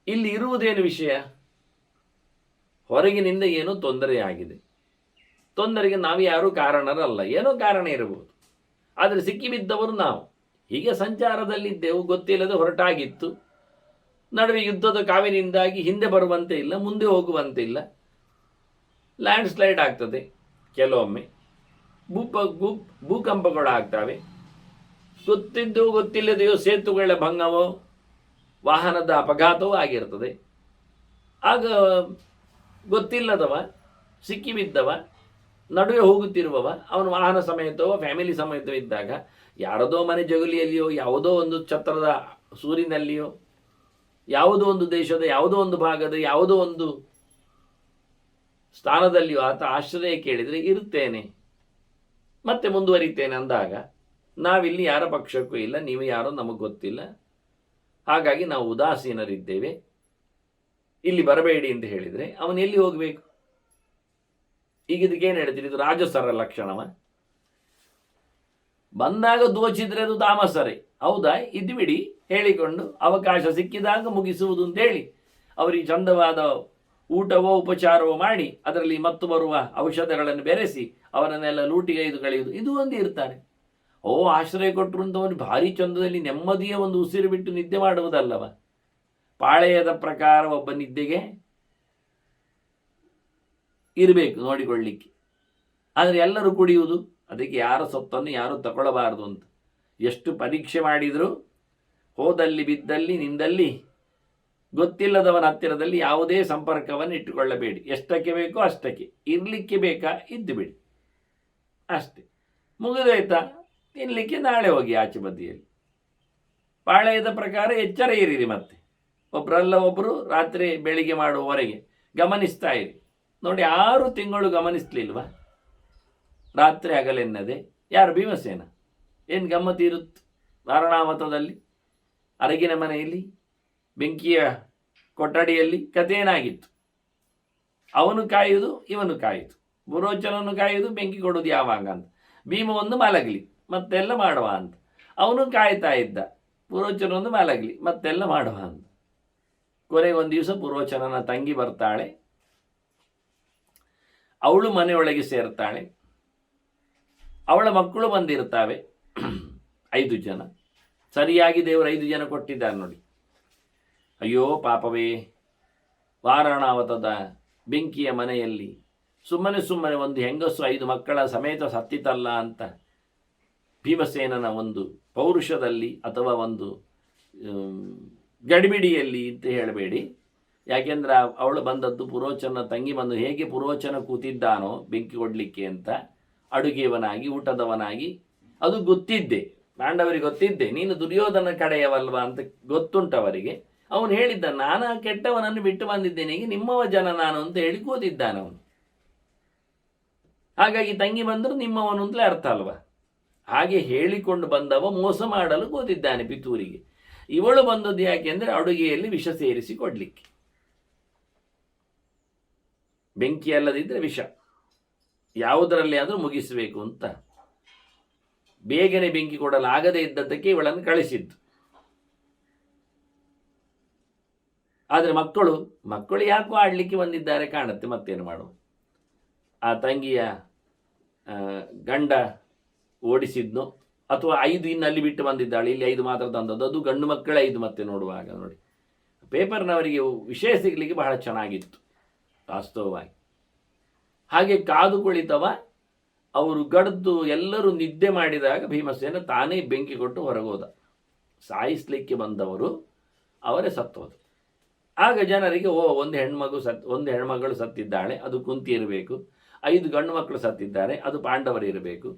ಇಲ್ಲಿ ಇರುವುದೇನು ವಿಷಯ? ಹೊರಗಿನಿಂದ ಏನೋ ತೊಂದರೆ ಆಗಿದೆ, ತೊಂದರೆಗೆ ನಾವು ಯಾರೂ ಕಾರಣರಲ್ಲ, ಏನೋ ಕಾರಣ ಇರಬಹುದು, ಆದರೆ ಸಿಕ್ಕಿಬಿದ್ದವರು ನಾವು. ಹೀಗೆ ಸಂಚಾರದಲ್ಲಿದ್ದೆವು, ಗೊತ್ತಿಲ್ಲದೆ ಹೊರಟಾಗಿತ್ತು, ನಡುವೆ ಯುದ್ಧದ ಕಾವಿನಿಂದಾಗಿ ಹಿಂದೆ ಬರುವಂತೆ ಇಲ್ಲ, ಮುಂದೆ ಹೋಗುವಂತೆ ಇಲ್ಲ, ಲ್ಯಾಂಡ್ ಸ್ಲೈಡ್ ಆಗ್ತದೆ, ಕೆಲವೊಮ್ಮೆ ಭೂಕಂಪಗಳಾಗ್ತವೆ, ಗೊತ್ತಿದ್ದು ಗೊತ್ತಿಲ್ಲದೆಯೋ ಸೇತುವೆಗಳ ಭಂಗವೋ ವಾಹನದ ಅಪಘಾತವೂ ಆಗಿರ್ತದೆ. ಆಗ ಗೊತ್ತಿಲ್ಲದವ, ಸಿಕ್ಕಿಬಿದ್ದವ, ನಡುವೆ ಹೋಗುತ್ತಿರುವವ, ಅವನ ವಾಹನ ಸಮೇತವೋ ಫ್ಯಾಮಿಲಿ ಸಮೇತವೋ ಇದ್ದಾಗ ಯಾರದೋ ಮನೆ ಜಗುಲಿಯಲ್ಲಿಯೋ, ಯಾವುದೋ ಒಂದು ಛತ್ರದ ಸೂರಿನಲ್ಲಿಯೋ, ಯಾವುದೋ ಒಂದು ದೇಶದ ಯಾವುದೋ ಒಂದು ಭಾಗದ ಯಾವುದೋ ಒಂದು ಸ್ಥಾನದಲ್ಲಿಯೋ ಆತ ಆಶ್ರಯ ಕೇಳಿದರೆ ಇರುತ್ತೇನೆ, ಮತ್ತೆ ಮುಂದುವರಿತೇನೆ ಅಂದಾಗ ನಾವಿಲ್ಲಿ ಯಾರ ಪಕ್ಷಕ್ಕೂ ಇಲ್ಲ, ನೀವು ಯಾರೋ ನಮಗೆ ಗೊತ್ತಿಲ್ಲ, ಹಾಗಾಗಿ ನಾವು ಉದಾಸೀನರಿದ್ದೇವೆ, ಇಲ್ಲಿ ಬರಬೇಡಿ ಅಂತ ಹೇಳಿದರೆ ಅವನು ಎಲ್ಲಿ ಹೋಗಬೇಕು? ಈಗ ಇದಕ್ಕೇನು ಹೇಳ್ತೀರಿ? ಇದು ರಾಜಸರ ಲಕ್ಷಣವ? ಬಂದಾಗ ದೋಚಿದ್ರೆ ಅದು ತಾಮಸರೇ. ಹೌದಾ? ಇದು ಬಿಡಿ, ಹೇಳಿಕೊಂಡು ಅವಕಾಶ ಸಿಕ್ಕಿದಾಗ ಮುಗಿಸುವುದು ಅಂತೇಳಿ ಅವರಿಗೆ ಚಂದವಾದ ಊಟವೋ ಉಪಚಾರವೋ ಮಾಡಿ ಅದರಲ್ಲಿ ಮತ್ತು ಬರುವ ಔಷಧಗಳನ್ನು ಬೆರೆಸಿ ಅವರನ್ನೆಲ್ಲ ಲೂಟಿಗೈದು ಕಳೆಯುವುದು, ಇದು ಒಂದು ಇರ್ತಾರೆ. ಆಶ್ರಯ ಕೊಟ್ಟರು ಅಂತ ಅವನು ಭಾರಿ ಚಂದದಲ್ಲಿ ನೆಮ್ಮದಿಯ ಒಂದು ಉಸಿರು ಬಿಟ್ಟು ನಿದ್ದೆ ಮಾಡುವುದಲ್ಲವ. ಪಾಳೆಯದ ಪ್ರಕಾರ ಒಬ್ಬ ನಿದ್ದೆಗೆ ಇರಬೇಕು ನೋಡಿಕೊಳ್ಳಿಕ್ಕೆ. ಆದರೆ ಎಲ್ಲರೂ ಕುಡಿಯುವುದು, ಅದಕ್ಕೆ ಯಾರ ಸೊತ್ತನ್ನು ಯಾರೂ ತಗೊಳ್ಳಬಾರದು ಅಂತ ಎಷ್ಟು ಪರೀಕ್ಷೆ ಮಾಡಿದರೂ ಹೋದಲ್ಲಿ ಬಿದ್ದಲ್ಲಿ ನಿಂದಲ್ಲಿ ಗೊತ್ತಿಲ್ಲದವನ ಹತ್ತಿರದಲ್ಲಿ ಯಾವುದೇ ಸಂಪರ್ಕವನ್ನು ಇಟ್ಟುಕೊಳ್ಳಬೇಡಿ. ಎಷ್ಟಕ್ಕೆ ಬೇಕೋ ಅಷ್ಟಕ್ಕೆ, ಇರಲಿಕ್ಕೆ ಬೇಕಾ ಇದ್ದು ಬಿಡಿ ಅಷ್ಟೇ, ಮುಗಿದೋಯ್ತಾ? ತಿನ್ನಲಿಕ್ಕೆ ನಾಳೆ ಹೋಗಿ ಆಚೆ ಬದಿಯಲ್ಲಿ. ಪಾಳೆಯದ ಪ್ರಕಾರ ಎಚ್ಚರ ಇರಿರಿ. ಮತ್ತೆ ಒಬ್ಬರಲ್ಲ ಒಬ್ಬರು ರಾತ್ರಿ ಬೆಳಿಗ್ಗೆ ಮಾಡುವವರೆಗೆ ಗಮನಿಸ್ತಾ ಇರಿ. ನೋಡಿ, 6 ತಿಂಗಳು ಗಮನಿಸ್ಲಿಲ್ವಾ ರಾತ್ರಿ ಹಗಲೆನ್ನದೆ? ಯಾರು? ಭೀಮಸೇನ. ಏನು ಗಮ್ಮತ್ತಿರುತ್ತೆ ವಾರಣಾವತದಲ್ಲಿ, ಅರಗಿನ ಮನೆಯಲ್ಲಿ, ಬೆಂಕಿಯ ಕೊಠಡಿಯಲ್ಲಿ ಕಥೆ ಏನಾಗಿತ್ತು? ಅವನು ಕಾಯುವುದು, ಇವನು ಕಾಯುವುದು, ಪುರೋಚನನ್ನು ಕಾಯುವುದು, ಬೆಂಕಿ ಕೊಡೋದು ಯಾವಾಗ ಅಂತ. ಭೀಮ ಒಂದು ಮಲಗಲಿ ಮತ್ತೆಲ್ಲ ಮಾಡುವ ಅಂತ, ಅವನು ಕಾಯ್ತಾ ಇದ್ದ, ಪುರೋಚನೊಂದು ಮಲಗಲಿ ಮತ್ತೆಲ್ಲ ಮಾಡುವ ಅಂತ. ಕೊನೆಗೊಂದು ದಿವಸ ಪುರೋಚನನ ತಂಗಿ ಬರ್ತಾಳೆ, ಅವಳು ಮನೆಯೊಳಗೆ ಸೇರ್ತಾಳೆ, ಅವಳ ಮಕ್ಕಳು ಬಂದಿರ್ತಾವೆ 5 ಜನ. ಸರಿಯಾಗಿ ದೇವರು 5 ಜನ ಕೊಟ್ಟಿದ್ದಾರೆ ನೋಡಿ. ಅಯ್ಯೋ ಪಾಪವೇ, ವಾರಣಾವತದ ಬೆಂಕಿಯ ಮನೆಯಲ್ಲಿ ಸುಮ್ಮನೆ ಒಂದು ಹೆಂಗಸು 5 ಮಕ್ಕಳ ಸಮೇತ ಸತ್ತಿತಲ್ಲ ಅಂತ ಭೀಮಸೇನನ ಒಂದು ಪೌರುಷದಲ್ಲಿ ಅಥವಾ ಒಂದು ಗಡಿಬಿಡಿಯಲ್ಲಿ ಅಂತ ಹೇಳಬೇಡಿ. ಯಾಕೆಂದ್ರೆ ಅವಳು ಬಂದದ್ದು ಪುರೋಚನ ತಂಗಿ ಬಂದು ಹೇಗೆ ಪುರೋಚನ ಕೂತಿದ್ದಾನೋ ಬೆಂಕಿ ಕೊಡಲಿಕ್ಕೆ ಅಂತ, ಅಡುಗೆಯವನಾಗಿ ಊಟದವನಾಗಿ, ಅದು ಗೊತ್ತಿದ್ದೆ, ಪಾಂಡವರಿಗೆ ಗೊತ್ತಿದ್ದೆ, ನೀನು ದುರ್ಯೋಧನ ಕಡೆಯವಲ್ವ ಅಂತ ಗೊತ್ತುಂಟವರಿಗೆ. ಅವನು ಹೇಳಿದ್ದ, ನಾನು ಕೆಟ್ಟವನನ್ನು ಬಿಟ್ಟು ಬಂದಿದ್ದೇನೆ, ಈಗ ನಿಮ್ಮವ ಜನ ನಾನು ಅಂತ ಹೇಳಿ ಕೂತಿದ್ದಾನವನು. ಹಾಗಾಗಿ ತಂಗಿ ಬಂದರೂ ನಿಮ್ಮವನು ಅಂತಲೇ ಅರ್ಥ ಅಲ್ವಾ? ಹಾಗೆ ಹೇಳಿಕೊಂಡು ಬಂದವ ಮೋಸ ಮಾಡಲು ಕೂತಿದ್ದಾನೆ ಪಿತೂರಿಗೆ. ಇವಳು ಬಂದದ್ದು ಯಾಕೆಂದರೆ ಅಡುಗೆಯಲ್ಲಿ ವಿಷ ಸೇರಿಸಿ ಕೊಡಲಿಕ್ಕೆ. ಬೆಂಕಿ ಅಲ್ಲದಿದ್ದರೆ ವಿಷ, ಯಾವುದರಲ್ಲಿ ಆದರೂ ಮುಗಿಸಬೇಕು ಅಂತ ಬೇಗನೆ ಬೆಂಕಿ ಕೊಡಲಾಗದೇ ಇದ್ದದ್ದಕ್ಕೆ ಇವಳನ್ನು ಕಳಿಸಿದ್ದು. ಆದರೆ ಮಕ್ಕಳು ಯಾಕೋ ಆಡಲಿಕ್ಕೆ ಬಂದಿದ್ದಾರೆ ಕಾಣುತ್ತೆ, ಮತ್ತೇನು ಮಾಡುವ. ಆ ತಂಗಿಯ ಗಂಡ ಓಡಿಸಿದ್ನು ಅಥವಾ 5 ಇನ್ನು ಅಲ್ಲಿ ಬಿಟ್ಟು ಬಂದಿದ್ದಾಳೆ, ಇಲ್ಲಿ 5 ಮಾತ್ರ ತಂದದ್ದು, ಅದು ಗಂಡು ಮಕ್ಕಳೇ 5. ಮತ್ತೆ ನೋಡುವಾಗ ನೋಡಿ, ಪೇಪರ್ನವರಿಗೆ ವಿಷಯ ಸಿಗಲಿಕ್ಕೆ ಬಹಳ ಚೆನ್ನಾಗಿತ್ತು ವಾಸ್ತವವಾಗಿ. ಹಾಗೆ ಕಾದು ಕುಳಿತವ, ಅವರು ಗಡ್ದು ಎಲ್ಲರೂ ನಿದ್ದೆ ಮಾಡಿದಾಗ ಭೀಮಸೇನ ತಾನೇ ಬೆಂಕಿ ಕೊಟ್ಟು ಹೊರಗೋದ. ಸಾಯಿಸಲಿಕ್ಕೆ ಬಂದವರು ಅವರೇ ಸತ್ತೋದು. ಆಗ ಜನರಿಗೆ ಒಂದು ಹೆಣ್ಮಗಳು ಸತ್ತಿದ್ದಾಳೆ, ಅದು ಕುಂತಿ ಇರಬೇಕು, 5 ಗಂಡು ಮಕ್ಕಳು ಸತ್ತಿದ್ದಾರೆ, ಅದು ಪಾಂಡವರು ಇರಬೇಕು.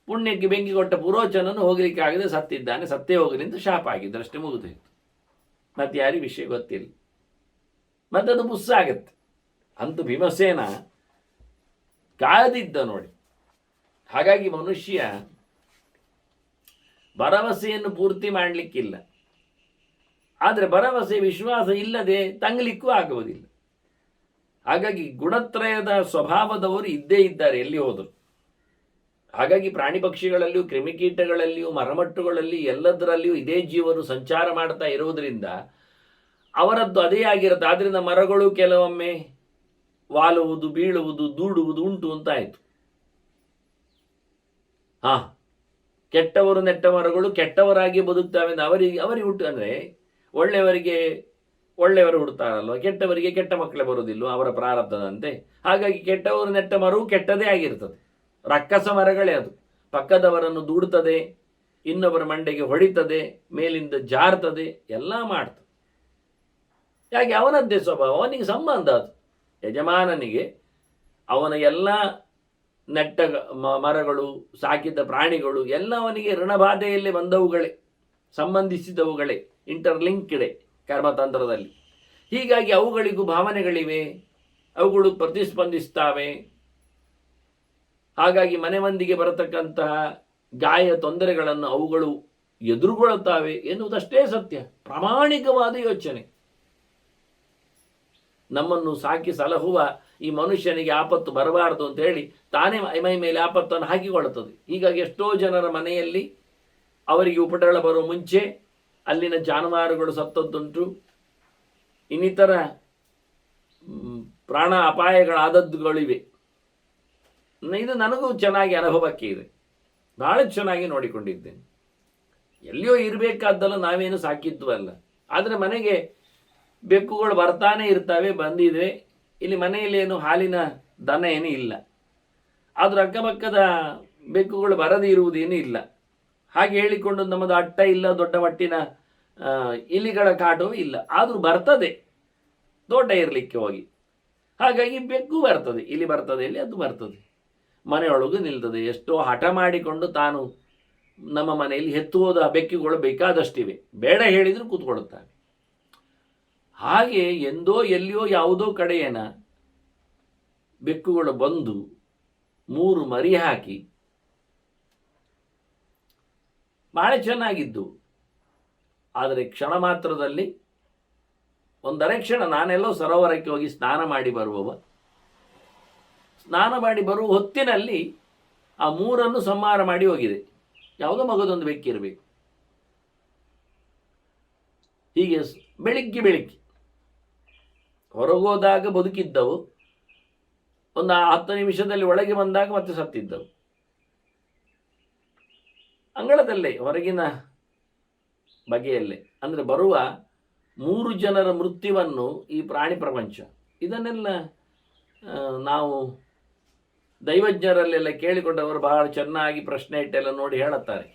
ಪುಣ್ಯಕ್ಕೆ ಬೆಂಕಿ ಕೊಟ್ಟ ಪುರೋಚನನು ಹೋಗ್ಲಿಕ್ಕಾಗದೆ ಸತ್ತಿದ್ದಾನೆ, ಸತ್ತೇ ಹೋಗಲಿ ಅಂತ ಶಾಪ ಆಗಿದ್ದು, ಅಷ್ಟೇ ಮುಗಿದೋಯ್ತು. ಮತ್ತೆ ಯಾರಿಗೆ ವಿಷಯ ಗೊತ್ತಿಲ್ಲ, ಮತ್ತದು ಪುಸ್ಸ ಆಗತ್ತೆ. ಅಂತೂ ಭೀಮಸೇನ ಕಾದಿದ್ದ ನೋಡಿ. ಹಾಗಾಗಿ ಮನುಷ್ಯ ಭರವಸೆಯನ್ನು ಪೂರ್ತಿ ಮಾಡಲಿಕ್ಕಿಲ್ಲ, ಆದರೆ ಭರವಸೆ ವಿಶ್ವಾಸ ಇಲ್ಲದೆ ತಂಗಲಿಕ್ಕೂ ಆಗುವುದಿಲ್ಲ. ಹಾಗಾಗಿ ಗುಣತ್ರಯದ ಸ್ವಭಾವದವರು ಇದ್ದೇ ಇದ್ದಾರೆ ಎಲ್ಲಿ ಹೋದರು. ಹಾಗಾಗಿ ಪ್ರಾಣಿ ಪಕ್ಷಿಗಳಲ್ಲಿಯೂ ಕ್ರಿಮಿಕೀಟಗಳಲ್ಲಿಯೂ ಮರಮಟ್ಟುಗಳಲ್ಲಿ ಎಲ್ಲದರಲ್ಲಿಯೂ ಇದೇ ಜೀವರು ಸಂಚಾರ ಮಾಡ್ತಾ ಇರುವುದರಿಂದ ಅವರದ್ದು ಅದೇ ಆಗಿರುತ್ತೆ. ಆದ್ದರಿಂದ ಮರಗಳು ಕೆಲವೊಮ್ಮೆ ವಾಲುವುದು, ಬೀಳುವುದು, ದೂಡುವುದು ಉಂಟು ಅಂತಾಯಿತು. ಕೆಟ್ಟವರು ನೆಟ್ಟ ಮರಗಳು ಕೆಟ್ಟವರಾಗಿ ಬದುಕ್ತಾವೆ ಅಂತ ಅವರಿಗೆ ಹುಟ್ಟು. ಅಂದರೆ ಒಳ್ಳೆಯವರಿಗೆ ಒಳ್ಳೆಯವರು ಹುಡ್ತಾರಲ್ವ, ಕೆಟ್ಟವರಿಗೆ ಕೆಟ್ಟ ಮಕ್ಕಳೇ ಬರೋದಿಲ್ಲ ಅವರ ಪ್ರಾರಬ್ಧದಂತೆ. ಹಾಗಾಗಿ ಕೆಟ್ಟವರು ನೆಟ್ಟ ಮರವು ಕೆಟ್ಟದೇ ಆಗಿರ್ತದೆ. ರಕ್ಕಸ ಮರಗಳೇ ಅದು. ಪಕ್ಕದವರನ್ನು ದೂಡ್ತದೆ, ಇನ್ನೊಬ್ಬರ ಮಂಡೆಗೆ ಹೊಡಿತದೆ, ಮೇಲಿಂದ ಜಾರ್ತದೆ, ಎಲ್ಲ ಮಾಡ್ತದೆ. ಯಾಕೆ? ಅವನದ್ದೇ ಸ್ವಭಾವ, ಅವನಿಗೆ ಸಂಬಂಧ ಅದು. ಯಜಮಾನನಿಗೆ ಅವನ ಎಲ್ಲ ನೆಟ್ಟ ಮರಗಳು, ಸಾಕಿದ ಪ್ರಾಣಿಗಳು ಎಲ್ಲ ಅವನಿಗೆ ಋಣಬಾಧೆಯಲ್ಲಿ ಬಂದವುಗಳೇ, ಸಂಬಂಧಿಸಿದವುಗಳೇ, ಇಂಟರ್ಲಿಂಕ್ಡೆ ಕರ್ಮತಂತ್ರದಲ್ಲಿ. ಹೀಗಾಗಿ ಅವುಗಳಿಗೂ ಭಾವನೆಗಳಿವೆ, ಅವುಗಳು ಪ್ರತಿಸ್ಪಂದಿಸ್ತಾವೆ. ಹಾಗಾಗಿ ಮನೆ ಮಂದಿಗೆ ಬರತಕ್ಕಂತಹ ಗಾಯ ತೊಂದರೆಗಳನ್ನು ಅವುಗಳು ಎದುರುಗೊಳ್ಳುತ್ತವೆ ಎನ್ನುವುದಷ್ಟೇ ಸತ್ಯ. ಪ್ರಾಮಾಣಿಕವಾದ ಯೋಚನೆ. ನಮ್ಮನ್ನು ಸಾಕಿ ಸಲಹುವ ಈ ಮನುಷ್ಯನಿಗೆ ಆಪತ್ತು ಬರಬಾರದು ಅಂತ ಹೇಳಿ ತಾನೇ ಮೈ ಮೇಲೆ ಆಪತ್ತನ್ನು ಹಾಕಿಕೊಳ್ಳುತ್ತದೆ. ಹೀಗಾಗಿ ಎಷ್ಟೋ ಜನರ ಮನೆಯಲ್ಲಿ ಅವರಿಗೆ ಉಪಟಳ ಬರುವ ಮುಂಚೆ ಅಲ್ಲಿನ ಜಾನುವಾರುಗಳು ಸತ್ತದ್ದುಂಟು, ಇನ್ನಿತರ ಪ್ರಾಣ ಅಪಾಯಗಳಾದದ್ದುಗಳಿವೆ. ಇದು ನನಗೂ ಚೆನ್ನಾಗಿ ಅನುಭವಕ್ಕೆ ಇದೆ, ಬಹಳ ಚೆನ್ನಾಗಿ ನೋಡಿಕೊಂಡಿದ್ದೇನೆ. ಎಲ್ಲಿಯೋ ಇರಬೇಕಾದ್ದಲ್ಲ, ನಾವೇನು ಸಾಕಿದ್ದು ಅಲ್ಲ. ಆದರೆ ಮನೆಗೆ ಬೆಕ್ಕುಗಳು ಬರ್ತಾನೆ ಇರ್ತವೆ, ಬಂದಿದೆ. ಇಲ್ಲಿ ಮನೆಯಲ್ಲಿ ಏನು ಹಾಲಿನ ದನ ಏನೂ ಇಲ್ಲ, ಆದರೂ ಅಕ್ಕಪಕ್ಕದ ಬೆಕ್ಕುಗಳು ಬರದೇ ಇರುವುದೇನೂ ಇಲ್ಲ. ಹಾಗೆ ಹೇಳಿಕೊಂಡು ನಮ್ಮದು ಅಟ್ಟ ಇಲ್ಲ, ದೊಡ್ಡ ಮಟ್ಟಿನ ಇಲಿಗಳ ಕಾಟವೂ ಇಲ್ಲ, ಆದರೂ ಬರ್ತದೆ ತೋಟ ಇರಲಿಕ್ಕೆ ಹೋಗಿ. ಹಾಗಾಗಿ ಬೆಕ್ಕು ಬರ್ತದೆ, ಇಲ್ಲಿ ಬರ್ತದೆ, ಇಲ್ಲಿ ಅದು ಬರ್ತದೆ, ಮನೆಯೊಳಗೂ ನಿಲ್ತದೆ. ಎಷ್ಟೋ ಹಠ ಮಾಡಿಕೊಂಡು ತಾನು ನಮ್ಮ ಮನೆಯಲ್ಲಿ ಹೆತ್ತು ಹೋದ ಬೆಕ್ಕುಗಳು ಬೇಕಾದಷ್ಟಿವೆ, ಬೇಡ ಹೇಳಿದರೂ ಕೂತ್ಕೊಳ್ಳುತ್ತವೆ. ಹಾಗೆ ಎಂದೋ ಎಲ್ಲಿಯೋ ಯಾವುದೋ ಕಡೆಯೇನ ಬೆಕ್ಕುಗಳು ಬಂದು 3 ಮರಿ ಹಾಕಿ ಬಹಳ ಚೆನ್ನಾಗಿದ್ದು. ಆದರೆ ಕ್ಷಣ ಮಾತ್ರದಲ್ಲಿ ಒಂದರೆ ಕ್ಷಣ ನಾನೆಲ್ಲೋ ಸರೋವರಕ್ಕೆ ಹೋಗಿ ಸ್ನಾನ ಮಾಡಿ ಬರುವ ಹೊತ್ತಿನಲ್ಲಿ ಆ 3 ಸಂಹಾರ ಮಾಡಿ ಹೋಗಿದೆ. ಯಾವುದೋ ಮಗದೊಂದು ಬೆಕ್ಕಿರಬೇಕು. ಹೀಗೆ ಬೆಳಿಗ್ಗೆ ಹೊರಗೋದಾಗ ಬದುಕಿದ್ದವು, ಒಂದು 10 ನಿಮಿಷದಲ್ಲಿ ಒಳಗೆ ಬಂದಾಗ ಮತ್ತೆ ಸತ್ತಿದ್ದವು. ಅಂಗಳದಲ್ಲೇ, ಹೊರಗಿನ ಬಗೆಯಲ್ಲೇ. ಅಂದರೆ ಬರುವ 3 ಜನರ ಮೃತ್ಯುವನ್ನು ಈ ಪ್ರಾಣಿ ಪ್ರಪಂಚ ಇದನ್ನೆಲ್ಲ ನಾವು ದೈವಜ್ಞರಲ್ಲೆಲ್ಲ ಕೇಳಿಕೊಂಡವರು ಬಹಳ ಚೆನ್ನಾಗಿ ಪ್ರಶ್ನೆ ಇಟ್ಟೆಲ್ಲ ನೋಡಿ ಹೇಳುತ್ತಾರೆ.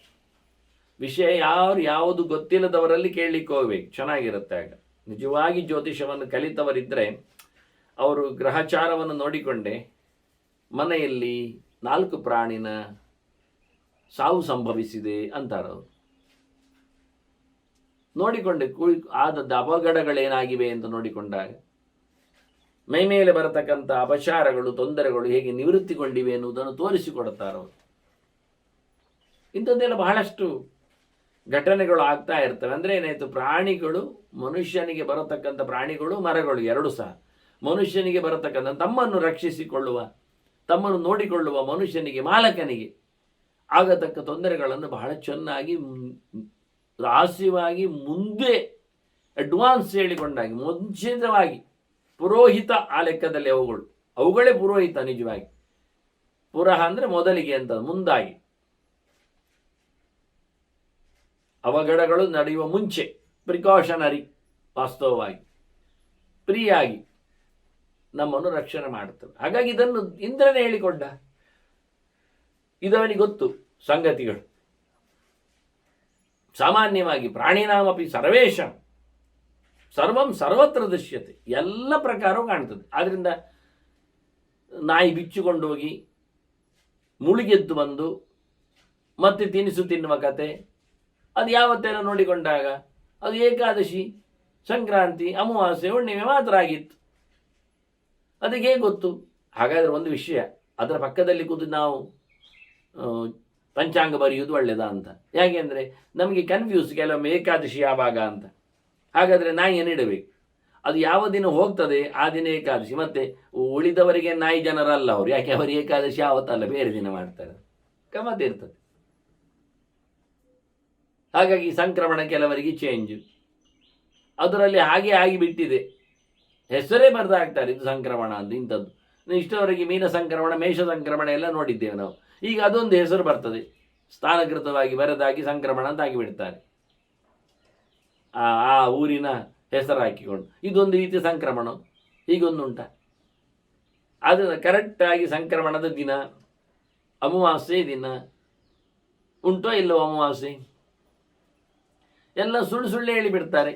ವಿಷಯ ಯಾವುದು ಗೊತ್ತಿಲ್ಲದವರಲ್ಲಿ ಕೇಳಲಿಕ್ಕೆ ಹೋಗ್ಬೇಕು, ಚೆನ್ನಾಗಿರುತ್ತೆ. ಆಗ ನಿಜವಾಗಿ ಜ್ಯೋತಿಷವನ್ನು ಕಲಿತವರಿದ್ದರೆ ಅವರು ಗ್ರಹಚಾರವನ್ನು ನೋಡಿಕೊಂಡೆ ಮನೆಯಲ್ಲಿ 4 ಪ್ರಾಣಿನ ಸಾವು ಸಂಭವಿಸಿದೆ ಅಂತಾರವರು. ನೋಡಿಕೊಂಡೆ ಆದದ್ದು ಅಪಘಡಗಳೇನಾಗಿವೆ ಅಂತ ನೋಡಿಕೊಂಡಾಗ ಮೈಮೇಲೆ ಬರತಕ್ಕಂಥ ಅಪಚಾರಗಳು, ತೊಂದರೆಗಳು ಹೇಗೆ ನಿವೃತ್ತಿಗೊಂಡಿವೆ ಎನ್ನುವುದನ್ನು ತೋರಿಸಿಕೊಡುತ್ತಾರವರು. ಇಂಥದ್ದೆಲ್ಲ ಬಹಳಷ್ಟು ಘಟನೆಗಳು ಆಗ್ತಾ ಇರ್ತವೆ. ಅಂದರೆ ಏನಾಯಿತು, ಪ್ರಾಣಿಗಳು, ಮನುಷ್ಯನಿಗೆ ಬರತಕ್ಕಂಥ ಪ್ರಾಣಿಗಳು, ಮರಗಳು ಎರಡೂ ಸಹ ಮನುಷ್ಯನಿಗೆ ಬರತಕ್ಕಂಥ ತಮ್ಮನ್ನು ರಕ್ಷಿಸಿಕೊಳ್ಳುವ, ತಮ್ಮನ್ನು ನೋಡಿಕೊಳ್ಳುವ ಮನುಷ್ಯನಿಗೆ, ಮಾಲಕನಿಗೆ ಆಗತಕ್ಕ ತೊಂದರೆಗಳನ್ನು ಬಹಳ ಚೆನ್ನಾಗಿ ರಹಸ್ಯವಾಗಿ ಮುಂದೆ ಅಡ್ವಾನ್ಸ್ ಹೇಳಿಕೊಂಡಾಗಿ, ಮುಂಚಿತವಾಗಿ ಪುರೋಹಿತ ಆ ಲೆಕ್ಕದಲ್ಲಿ ಅವುಗಳೇ ಪುರೋಹಿತ. ನಿಜವಾಗಿ ಪುರಹ ಅಂದರೆ ಮೊದಲಿಗೆ ಅಂತ, ಮುಂದಾಗಿ ಅವಘಡಗಳು ನಡೆಯುವ ಮುಂಚೆ ಪ್ರಿಕಾಷನರಿ, ವಾಸ್ತವವಾಗಿ ಪ್ರಿಯಾಗಿ ನಮ್ಮನ್ನು ರಕ್ಷಣೆ ಮಾಡುತ್ತವೆ. ಹಾಗಾಗಿ ಇದನ್ನು ಇಂದ್ರನೇ ಹೇಳಿಕೊಂಡ. ಇದವನಿಗೆ ಗೊತ್ತು ಸಂಗತಿಗಳು. ಸಾಮಾನ್ಯವಾಗಿ ಪ್ರಾಣಿನಾಮಪಿ ಸರ್ವೇಶ ಸರ್ವಂ ಸರ್ವತ್ರ ದೃಶ್ಯತೆ, ಎಲ್ಲ ಪ್ರಕಾರವೂ ಕಾಣ್ತದೆ. ಆದ್ದರಿಂದ ನಾಯಿ ಬಿಚ್ಚಿಕೊಂಡು ಹೋಗಿ ಮುಳುಗೆದ್ದು ಬಂದು ಮತ್ತೆ ತಿನಿಸು ತಿನ್ನುವ ಕತೆ ಅದು ಯಾವತ್ತೇನೋ ನೋಡಿಕೊಂಡಾಗ ಅದು ಏಕಾದಶಿ, ಸಂಕ್ರಾಂತಿ, ಅಮಾವಾಸ್ಯೆ, ಹುಣ್ಣಿಮೆ ಮಾತ್ರ ಆಗಿತ್ತು. ಅದಕ್ಕೆ ಹೇಗೆ ಗೊತ್ತು? ಹಾಗಾದರೆ ಒಂದು ವಿಷಯ, ಅದರ ಪಕ್ಕದಲ್ಲಿ ಕೂತು ನಾವು ಪಂಚಾಂಗ ಬರೆಯುವುದು ಒಳ್ಳೆಯದಾ ಅಂತ. ಯಾಕೆಂದರೆ ನಮಗೆ ಕನ್ಫ್ಯೂಸ್ ಕೆಲವೊಮ್ಮೆ ಏಕಾದಶಿ ಯಾವಾಗ ಅಂತ. ಹಾಗಾದರೆ ನಾಯಿ ಏನಿಡಬೇಕು? ಅದು ಯಾವ ದಿನ ಹೋಗ್ತದೆ ಆ ದಿನ ಏಕಾದಶಿ. ಮತ್ತು ಉಳಿದವರಿಗೆ ನಾಯಿ ಜನರಲ್ಲ ಅವರು, ಯಾಕೆ ಅವರು ಏಕಾದಶಿ ಆವತ್ತಲ್ಲ ಬೇರೆ ದಿನ ಮಾಡ್ತಾರೆ, ಗಮ್ಮತ್ತು ಇರ್ತದೆ. ಹಾಗಾಗಿ ಸಂಕ್ರಮಣ ಕೆಲವರಿಗೆ ಚೇಂಜ್, ಅದರಲ್ಲಿ ಹಾಗೆ ಆಗಿಬಿಟ್ಟಿದೆ. ಹೆಸರೇ ಬರೆದಾಗ್ತಾರೆ ಇದು ಸಂಕ್ರಮಣ ಅಂತ, ಇಂಥದ್ದು. ಇಷ್ಟವರೆಗೆ ಮೀನ ಸಂಕ್ರಮಣ, ಮೇಷ ಸಂಕ್ರಮಣ ಎಲ್ಲ ನೋಡಿದ್ದೇವೆ ನಾವು. ಈಗ ಅದೊಂದು ಹೆಸರು ಬರ್ತದೆ, ಸ್ಥಾನಕೃತವಾಗಿ ಬರೆದಾಗಿ ಸಂಕ್ರಮಣ ಅಂತ ಆಗಿಬಿಡ್ತಾರೆ, ಆ ಊರಿನ ಹೆಸರು ಹಾಕಿಕೊಂಡು. ಇದೊಂದು ರೀತಿಯ ಸಂಕ್ರಮಣ, ಹೀಗೊಂದುಂಟ. ಅದು ಕರೆಕ್ಟಾಗಿ ಸಂಕ್ರಮಣದ ದಿನ, ಅಮಾವಾಸ್ಯೆ ದಿನ ಉಂಟೋ ಇಲ್ಲವೋ ಅಮಾವಾಸ್ಯೆ, ಎಲ್ಲ ಸುಳ್ಳು ಸುಳ್ಳು ಹೇಳಿಬಿಡ್ತಾರೆ.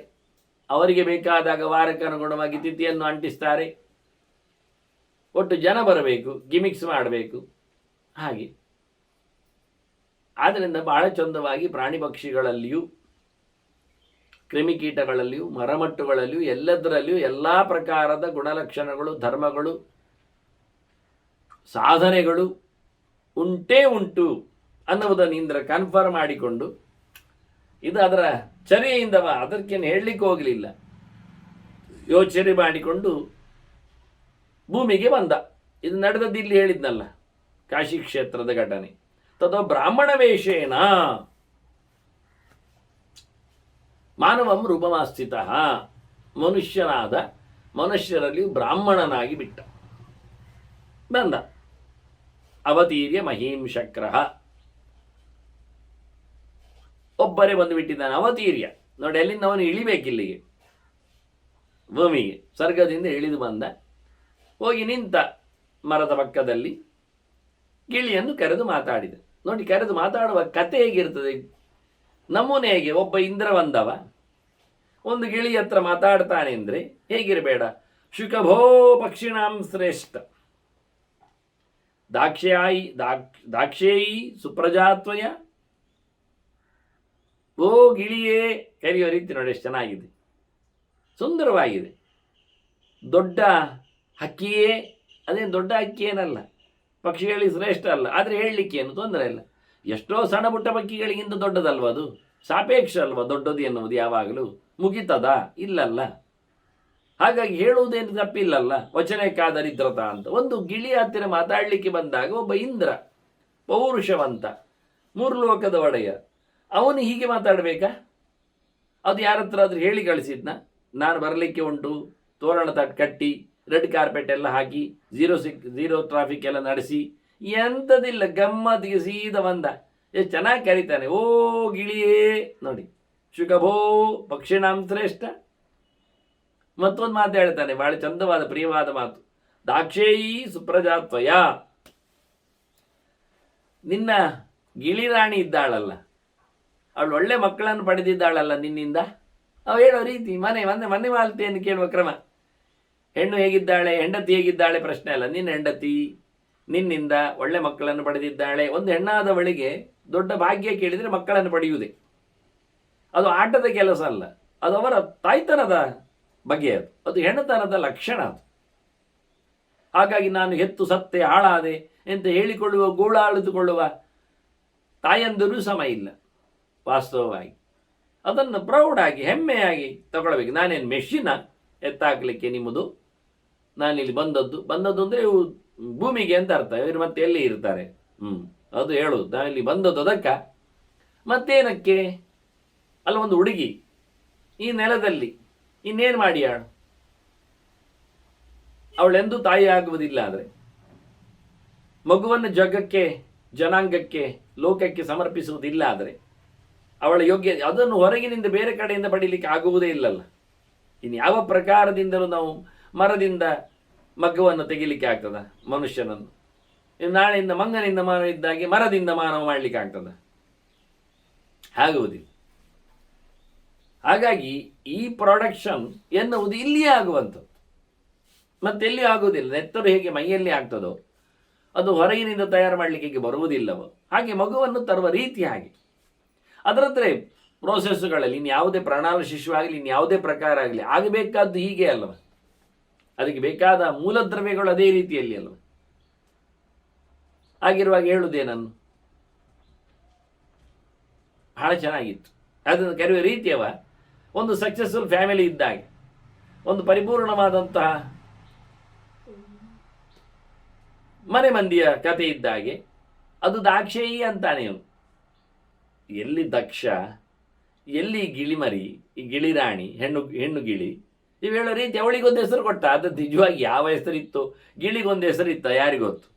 ಅವರಿಗೆ ಬೇಕಾದಾಗ ವಾರಕ್ಕೆ ಅನುಗುಣವಾಗಿ ತಿಥಿಯನ್ನು ಅಂಟಿಸ್ತಾರೆ. ಒಟ್ಟು ಜನ ಬರಬೇಕು, ಗಿಮಿಕ್ಸ್ ಮಾಡಬೇಕು, ಹಾಗೆ. ಆದ್ದರಿಂದ ಬಹಳ ಚಂದವಾಗಿ ಪ್ರಾಣಿ ಪಕ್ಷಿಗಳಲ್ಲಿಯೂ, ಕ್ರಿಮಿಕೀಟಗಳಲ್ಲಿಯೂ, ಮರಮಟ್ಟುಗಳಲ್ಲಿಯೂ, ಎಲ್ಲದರಲ್ಲಿಯೂ ಎಲ್ಲ ಪ್ರಕಾರದ ಗುಣಲಕ್ಷಣಗಳು, ಧರ್ಮಗಳು, ಸಾಧನೆಗಳು ಉಂಟೇ ಉಂಟು ಅನ್ನುವುದನ್ನು ಇಂದ್ರ ಕನ್ಫರ್ಮ್ ಮಾಡಿಕೊಂಡು, ಇದು ಅದರ ಚರ್ಯೆಯಿಂದ ಅದಕ್ಕೇನು ಹೇಳಲಿಕ್ಕೆ ಹೋಗಲಿಲ್ಲ, ಯೋಚನೆ ಮಾಡಿಕೊಂಡು ಭೂಮಿಗೆ ಬಂದ. ಇದು ನಡೆದದ್ದು ಇಲ್ಲಿ ಹೇಳಿದ್ನಲ್ಲ, ಕಾಶಿ ಕ್ಷೇತ್ರದ ಘಟನೆ. ತದೋ ಬ್ರಾಹ್ಮಣ ವೇಷೇನ ಮಾನವಂ ರೂಪಮಾಸ್ಥಿತ, ಮನುಷ್ಯನಾದ ಮನುಷ್ಯರಲ್ಲಿ ಬ್ರಾಹ್ಮಣನಾಗಿ ಬಿಟ್ಟ ಬಂದ. ಅವತೀರ್ಯ ಮಹೀಂ ಶಕ್ರ, ಒಬ್ಬರೇ ಬಂದು ಬಿಟ್ಟಿದ್ದಾನೆ. ಅವತೀರ್ಯ ನೋಡಿ, ಅಲ್ಲಿಂದ ಅವನು ಇಳಿಬೇಕಿಲ್ಲಿಗೆ ಭೂಮಿಗೆ, ಸ್ವರ್ಗದಿಂದ ಇಳಿದು ಬಂದ. ಹೋಗಿ ನಿಂತ ಮರದ ಪಕ್ಕದಲ್ಲಿ ಗಿಳಿಯನ್ನು ಕರೆದು ಮಾತಾಡಿದ. ನೋಡಿ, ಕರೆದು ಮಾತಾಡುವ ಕತೆ ಹೇಗಿರ್ತದೆ, ನಮೂನೆ ಹೇಗೆ. ಒಬ್ಬ ಇಂದ್ರ ಬಂದವ, ಒಂದು ಗಿಳಿ ಹತ್ರ ಮಾತಾಡ್ತಾನೆ ಅಂದರೆ ಹೇಗಿರಬೇಡ. ಶುಕಭೋ ಪಕ್ಷಿಣಾಂ ಶ್ರೇಷ್ಠ ದಾಕ್ಷೇಯಿ ಸುಪ್ರಜಾತ್ವಯ. ಓ ಗಿಳಿಯೇ ಕರೆಯೋ ರೀತಿ ನೋಡಿ, ಎಷ್ಟು ಚೆನ್ನಾಗಿದೆ, ಸುಂದರವಾಗಿದೆ. ದೊಡ್ಡ ಹಕ್ಕಿಯೇ, ಅದೇನು ದೊಡ್ಡ ಹಕ್ಕಿ ಏನಲ್ಲ, ಪಕ್ಷಿಗಳಿಗೆ ಶ್ರೇಷ್ಠ ಅಲ್ಲ, ಆದರೆ ಹೇಳಲಿಕ್ಕೆ ಏನು ತೊಂದರೆ ಇಲ್ಲ. ಎಷ್ಟೋ ಸಣ್ಣ ಪುಟ್ಟ ಪಕ್ಷಿಗಳಿಗಿಂತ ದೊಡ್ಡದಲ್ವ ಅದು, ಸಾಪೇಕ್ಷ ಅಲ್ವ ದೊಡ್ಡದು ಎನ್ನುವುದು ಯಾವಾಗಲೂ. ಮುಗಿತದ? ಇಲ್ಲಲ್ಲ. ಹಾಗಾಗಿ ಹೇಳುವುದೇನು ತಪ್ಪಿಲ್ಲಲ್ಲ, ವಚನಕ್ಕಾದರಿದ್ರತ ಅಂತ. ಒಂದು ಗಿಳಿ ಹತ್ತಿರ ಮಾತಾಡಲಿಕ್ಕೆ ಬಂದಾಗ ಒಬ್ಬ ಇಂದ್ರ, ಪೌರುಷವಂತ, ಮೂರು ಲೋಕದ ಒಡೆಯ, ಅವನು ಹೀಗೆ ಮಾತಾಡಬೇಕಾ? ಅದು ಯಾರ ಹತ್ರ ಆದರೂ ಹೇಳಿ ಕಳಿಸಿದ್ನ, ನಾನು ಬರಲಿಕ್ಕೆ ಉಂಟು, ತೋರಣ ಕಟ್ಟಿ, ರೆಡ್ ಕಾರ್ಪೆಟ್ ಎಲ್ಲ ಹಾಕಿ, ಝೀರೋ ಟ್ರಾಫಿಕ್ ಎಲ್ಲ ನಡೆಸಿ, ಎಂಥದಿಲ್ಲ, ಗಮ್ಮತ್ತಿಗೆ ಸೀದಾ ಬಂದ. ಎಷ್ಟು ಚೆನ್ನಾಗಿ ಕರೀತಾನೆ, ಓ ಗಿಳಿಯೇ ನೋಡಿ. ಶುಕಭೋ ಪಕ್ಷಿಣಾಂ ಶ್ರೇಷ್ಠ. ಮತ್ತೊಂದು ಮಾತು ಹೇಳ್ತಾನೆ, ಬಹಳ ಚಂದವಾದ ಪ್ರಿಯವಾದ ಮಾತು. ದಾಕ್ಷೇಯಿ ಸುಪ್ರಜಾತ್ವಯ, ನಿನ್ನ ಗಿಳಿರಾಣಿ ಇದ್ದಾಳಲ್ಲ, ಅವಳು ಒಳ್ಳೆ ಮಕ್ಕಳನ್ನು ಪಡೆದಿದ್ದಾಳಲ್ಲ ನಿನ್ನಿಂದ. ಅವು ಹೇಳೋ ರೀತಿ, ಮನೆ ಮಾಲ್ತೆಯನ್ನು ಕೇಳುವ ಕ್ರಮ. ಹೆಣ್ಣು ಹೇಗಿದ್ದಾಳೆ, ಹೆಂಡತಿ ಹೇಗಿದ್ದಾಳೆ ಪ್ರಶ್ನೆ ಅಲ್ಲ, ನಿನ್ನ ಹೆಂಡತಿ ನಿನ್ನಿಂದ ಒಳ್ಳೆ ಮಕ್ಕಳನ್ನು ಪಡೆದಿದ್ದಾಳೆ. ಒಂದು ಹೆಣ್ಣಾದವಳಿಗೆ ದೊಡ್ಡ ಭಾಗ್ಯ ಕೇಳಿದರೆ ಮಕ್ಕಳನ್ನು ಪಡೆಯುವುದೇ. ಅದು ಆಟದ ಕೆಲಸ ಅಲ್ಲ, ಅದು ಅವರ ತಾಯ್ತನದ ಬಗ್ಗೆ, ಅದು ಹೆಣ್ಣತನದ ಲಕ್ಷಣ ಅದು. ಹಾಗಾಗಿ ನಾನು ಹೆತ್ತು ಸತ್ತೆ ಹಾಳಾದೆ ಅಂತ ಹೇಳಿಕೊಳ್ಳುವ, ಗೋಳಾಳಿದುಕೊಳ್ಳುವ ತಾಯಂದಿರೂ ಸಮ ಇಲ್ಲ. ವಾಸ್ತವವಾಗಿ ಅದನ್ನು ಪ್ರೌಡಾಗಿ ಹೆಮ್ಮೆಯಾಗಿ ತಗೊಳ್ಬೇಕು. ನಾನೇನು ಮೆಷಿನ ಎತ್ತಾಕಲಿಕ್ಕೆ ನಿಮ್ಮದು, ನಾನಿಲ್ಲಿ ಬಂದದ್ದು ಅಂದರೆ ಭೂಮಿಗೆ ಅಂತ ಅರ್ಥ. ಇವರು ಮತ್ತೆ ಎಲ್ಲಿ ಇರ್ತಾರೆ? ಅದು ಹೇಳುದು, ನಾನಿಲ್ಲಿ ಬಂದದ್ದು ಅದಕ್ಕ, ಮತ್ತೇನಕ್ಕೆ ಅಲ್ಲ. ಒಂದು ಹುಡುಗಿ ಈ ನೆಲದಲ್ಲಿ ಇನ್ನೇನು ಮಾಡಿ ಅವಳೆಂದೂ ತಾಯಿ ಆಗುವುದಿಲ್ಲ. ಆದರೆ ಮಗುವನ್ನು ಜಗಕ್ಕೆ, ಜನಾಂಗಕ್ಕೆ, ಲೋಕಕ್ಕೆ ಸಮರ್ಪಿಸುವುದಿಲ್ಲ ಆದರೆ ಅವಳ ಯೋಗ್ಯ, ಅದನ್ನು ಹೊರಗಿನಿಂದ ಬೇರೆ ಕಡೆಯಿಂದ ಪಡೀಲಿಕ್ಕೆ ಆಗುವುದೇ ಇಲ್ಲಲ್ಲ. ಇನ್ನು ಯಾವ ಪ್ರಕಾರದಿಂದಲೂ ನಾವು ಮರದಿಂದ ಮಗುವನ್ನು ತೆಗಿಲಿಕ್ಕೆ ಆಗ್ತದ ಮನುಷ್ಯನನ್ನು? ನಾಳೆಯಿಂದ ಮಂಗನಿಂದ ಮಾನವ ಇದ್ದಾಗೆ ಮರದಿಂದ ಮಾನವ ಮಾಡಲಿಕ್ಕೆ ಆಗ್ತದ? ಆಗುವುದಿಲ್ಲ. ಹಾಗಾಗಿ ಈ ಪ್ರೊಡಕ್ಷನ್ ಎನ್ನುವುದು ಇಲ್ಲಿಯೇ ಆಗುವಂಥದ್ದು, ಮತ್ತೆಲ್ಲಿ ಆಗುವುದಿಲ್ಲ. ನೆತ್ತರು ಹೇಗೆ ಮೈಯಲ್ಲಿ ಆಗ್ತದೋ ಅದು ಹೊರಗಿನಿಂದ ತಯಾರು ಮಾಡಲಿಕ್ಕೆ ಬರುವುದಿಲ್ಲವ. ಹಾಗೆ ಮಗುವನ್ನು ತರುವ ರೀತಿ ಹಾಗೆ. ಅದರತ್ರ ಪ್ರೋಸೆಸ್ಗಳಲ್ಲಿ ಇನ್ಯಾವುದೇ ಪ್ರಣಾಳ ಶಿಶು ಆಗಲಿ ಇನ್ಯಾವುದೇ ಪ್ರಕಾರ ಆಗಲಿ ಆಗಬೇಕಾದ್ದು ಹೀಗೆ ಅಲ್ಲವ. ಅದಕ್ಕೆ ಬೇಕಾದ ಮೂಲದ್ರವ್ಯಗಳು ಅದೇ ರೀತಿಯಲ್ಲಿ ಅಲ್ವ. ಆಗಿರುವಾಗ ಹೇಳುವುದೇನನ್ನು ಬಹಳ ಚೆನ್ನಾಗಿತ್ತು. ಅದನ್ನು ಕರೆಯುವ ರೀತಿಯವ ಒಂದು ಸಕ್ಸಸ್ಫುಲ್ ಫ್ಯಾಮಿಲಿ ಇದ್ದಾಗೆ, ಒಂದು ಪರಿಪೂರ್ಣವಾದಂತಹ ಮನೆ ಮಂದಿಯ ಕತೆ ಇದ್ದಾಗೆ. ಅದು ದಾಕ್ಷೇಯಿ ಅಂತಾನೆ ಅವನು. ಎಲ್ಲಿ ದಕ್ಷ, ಎಲ್ಲಿ ಗಿಳಿಮರಿ, ಈ ಗಿಳಿರಾಣಿ, ಹೆಣ್ಣು ಗಿಳಿ, ನೀವು ಹೇಳೋ ರೀತಿ ಅವಳಿಗೊಂದು ಹೆಸರು ಕೊಟ್ಟ. ಅದು ನಿಜವಾಗಿ ಯಾವ ಹೆಸರಿತ್ತು, ಗಿಳಿಗೊಂದು ಹೆಸರಿತ್ತ ಯಾರಿಗೊತ್ತು.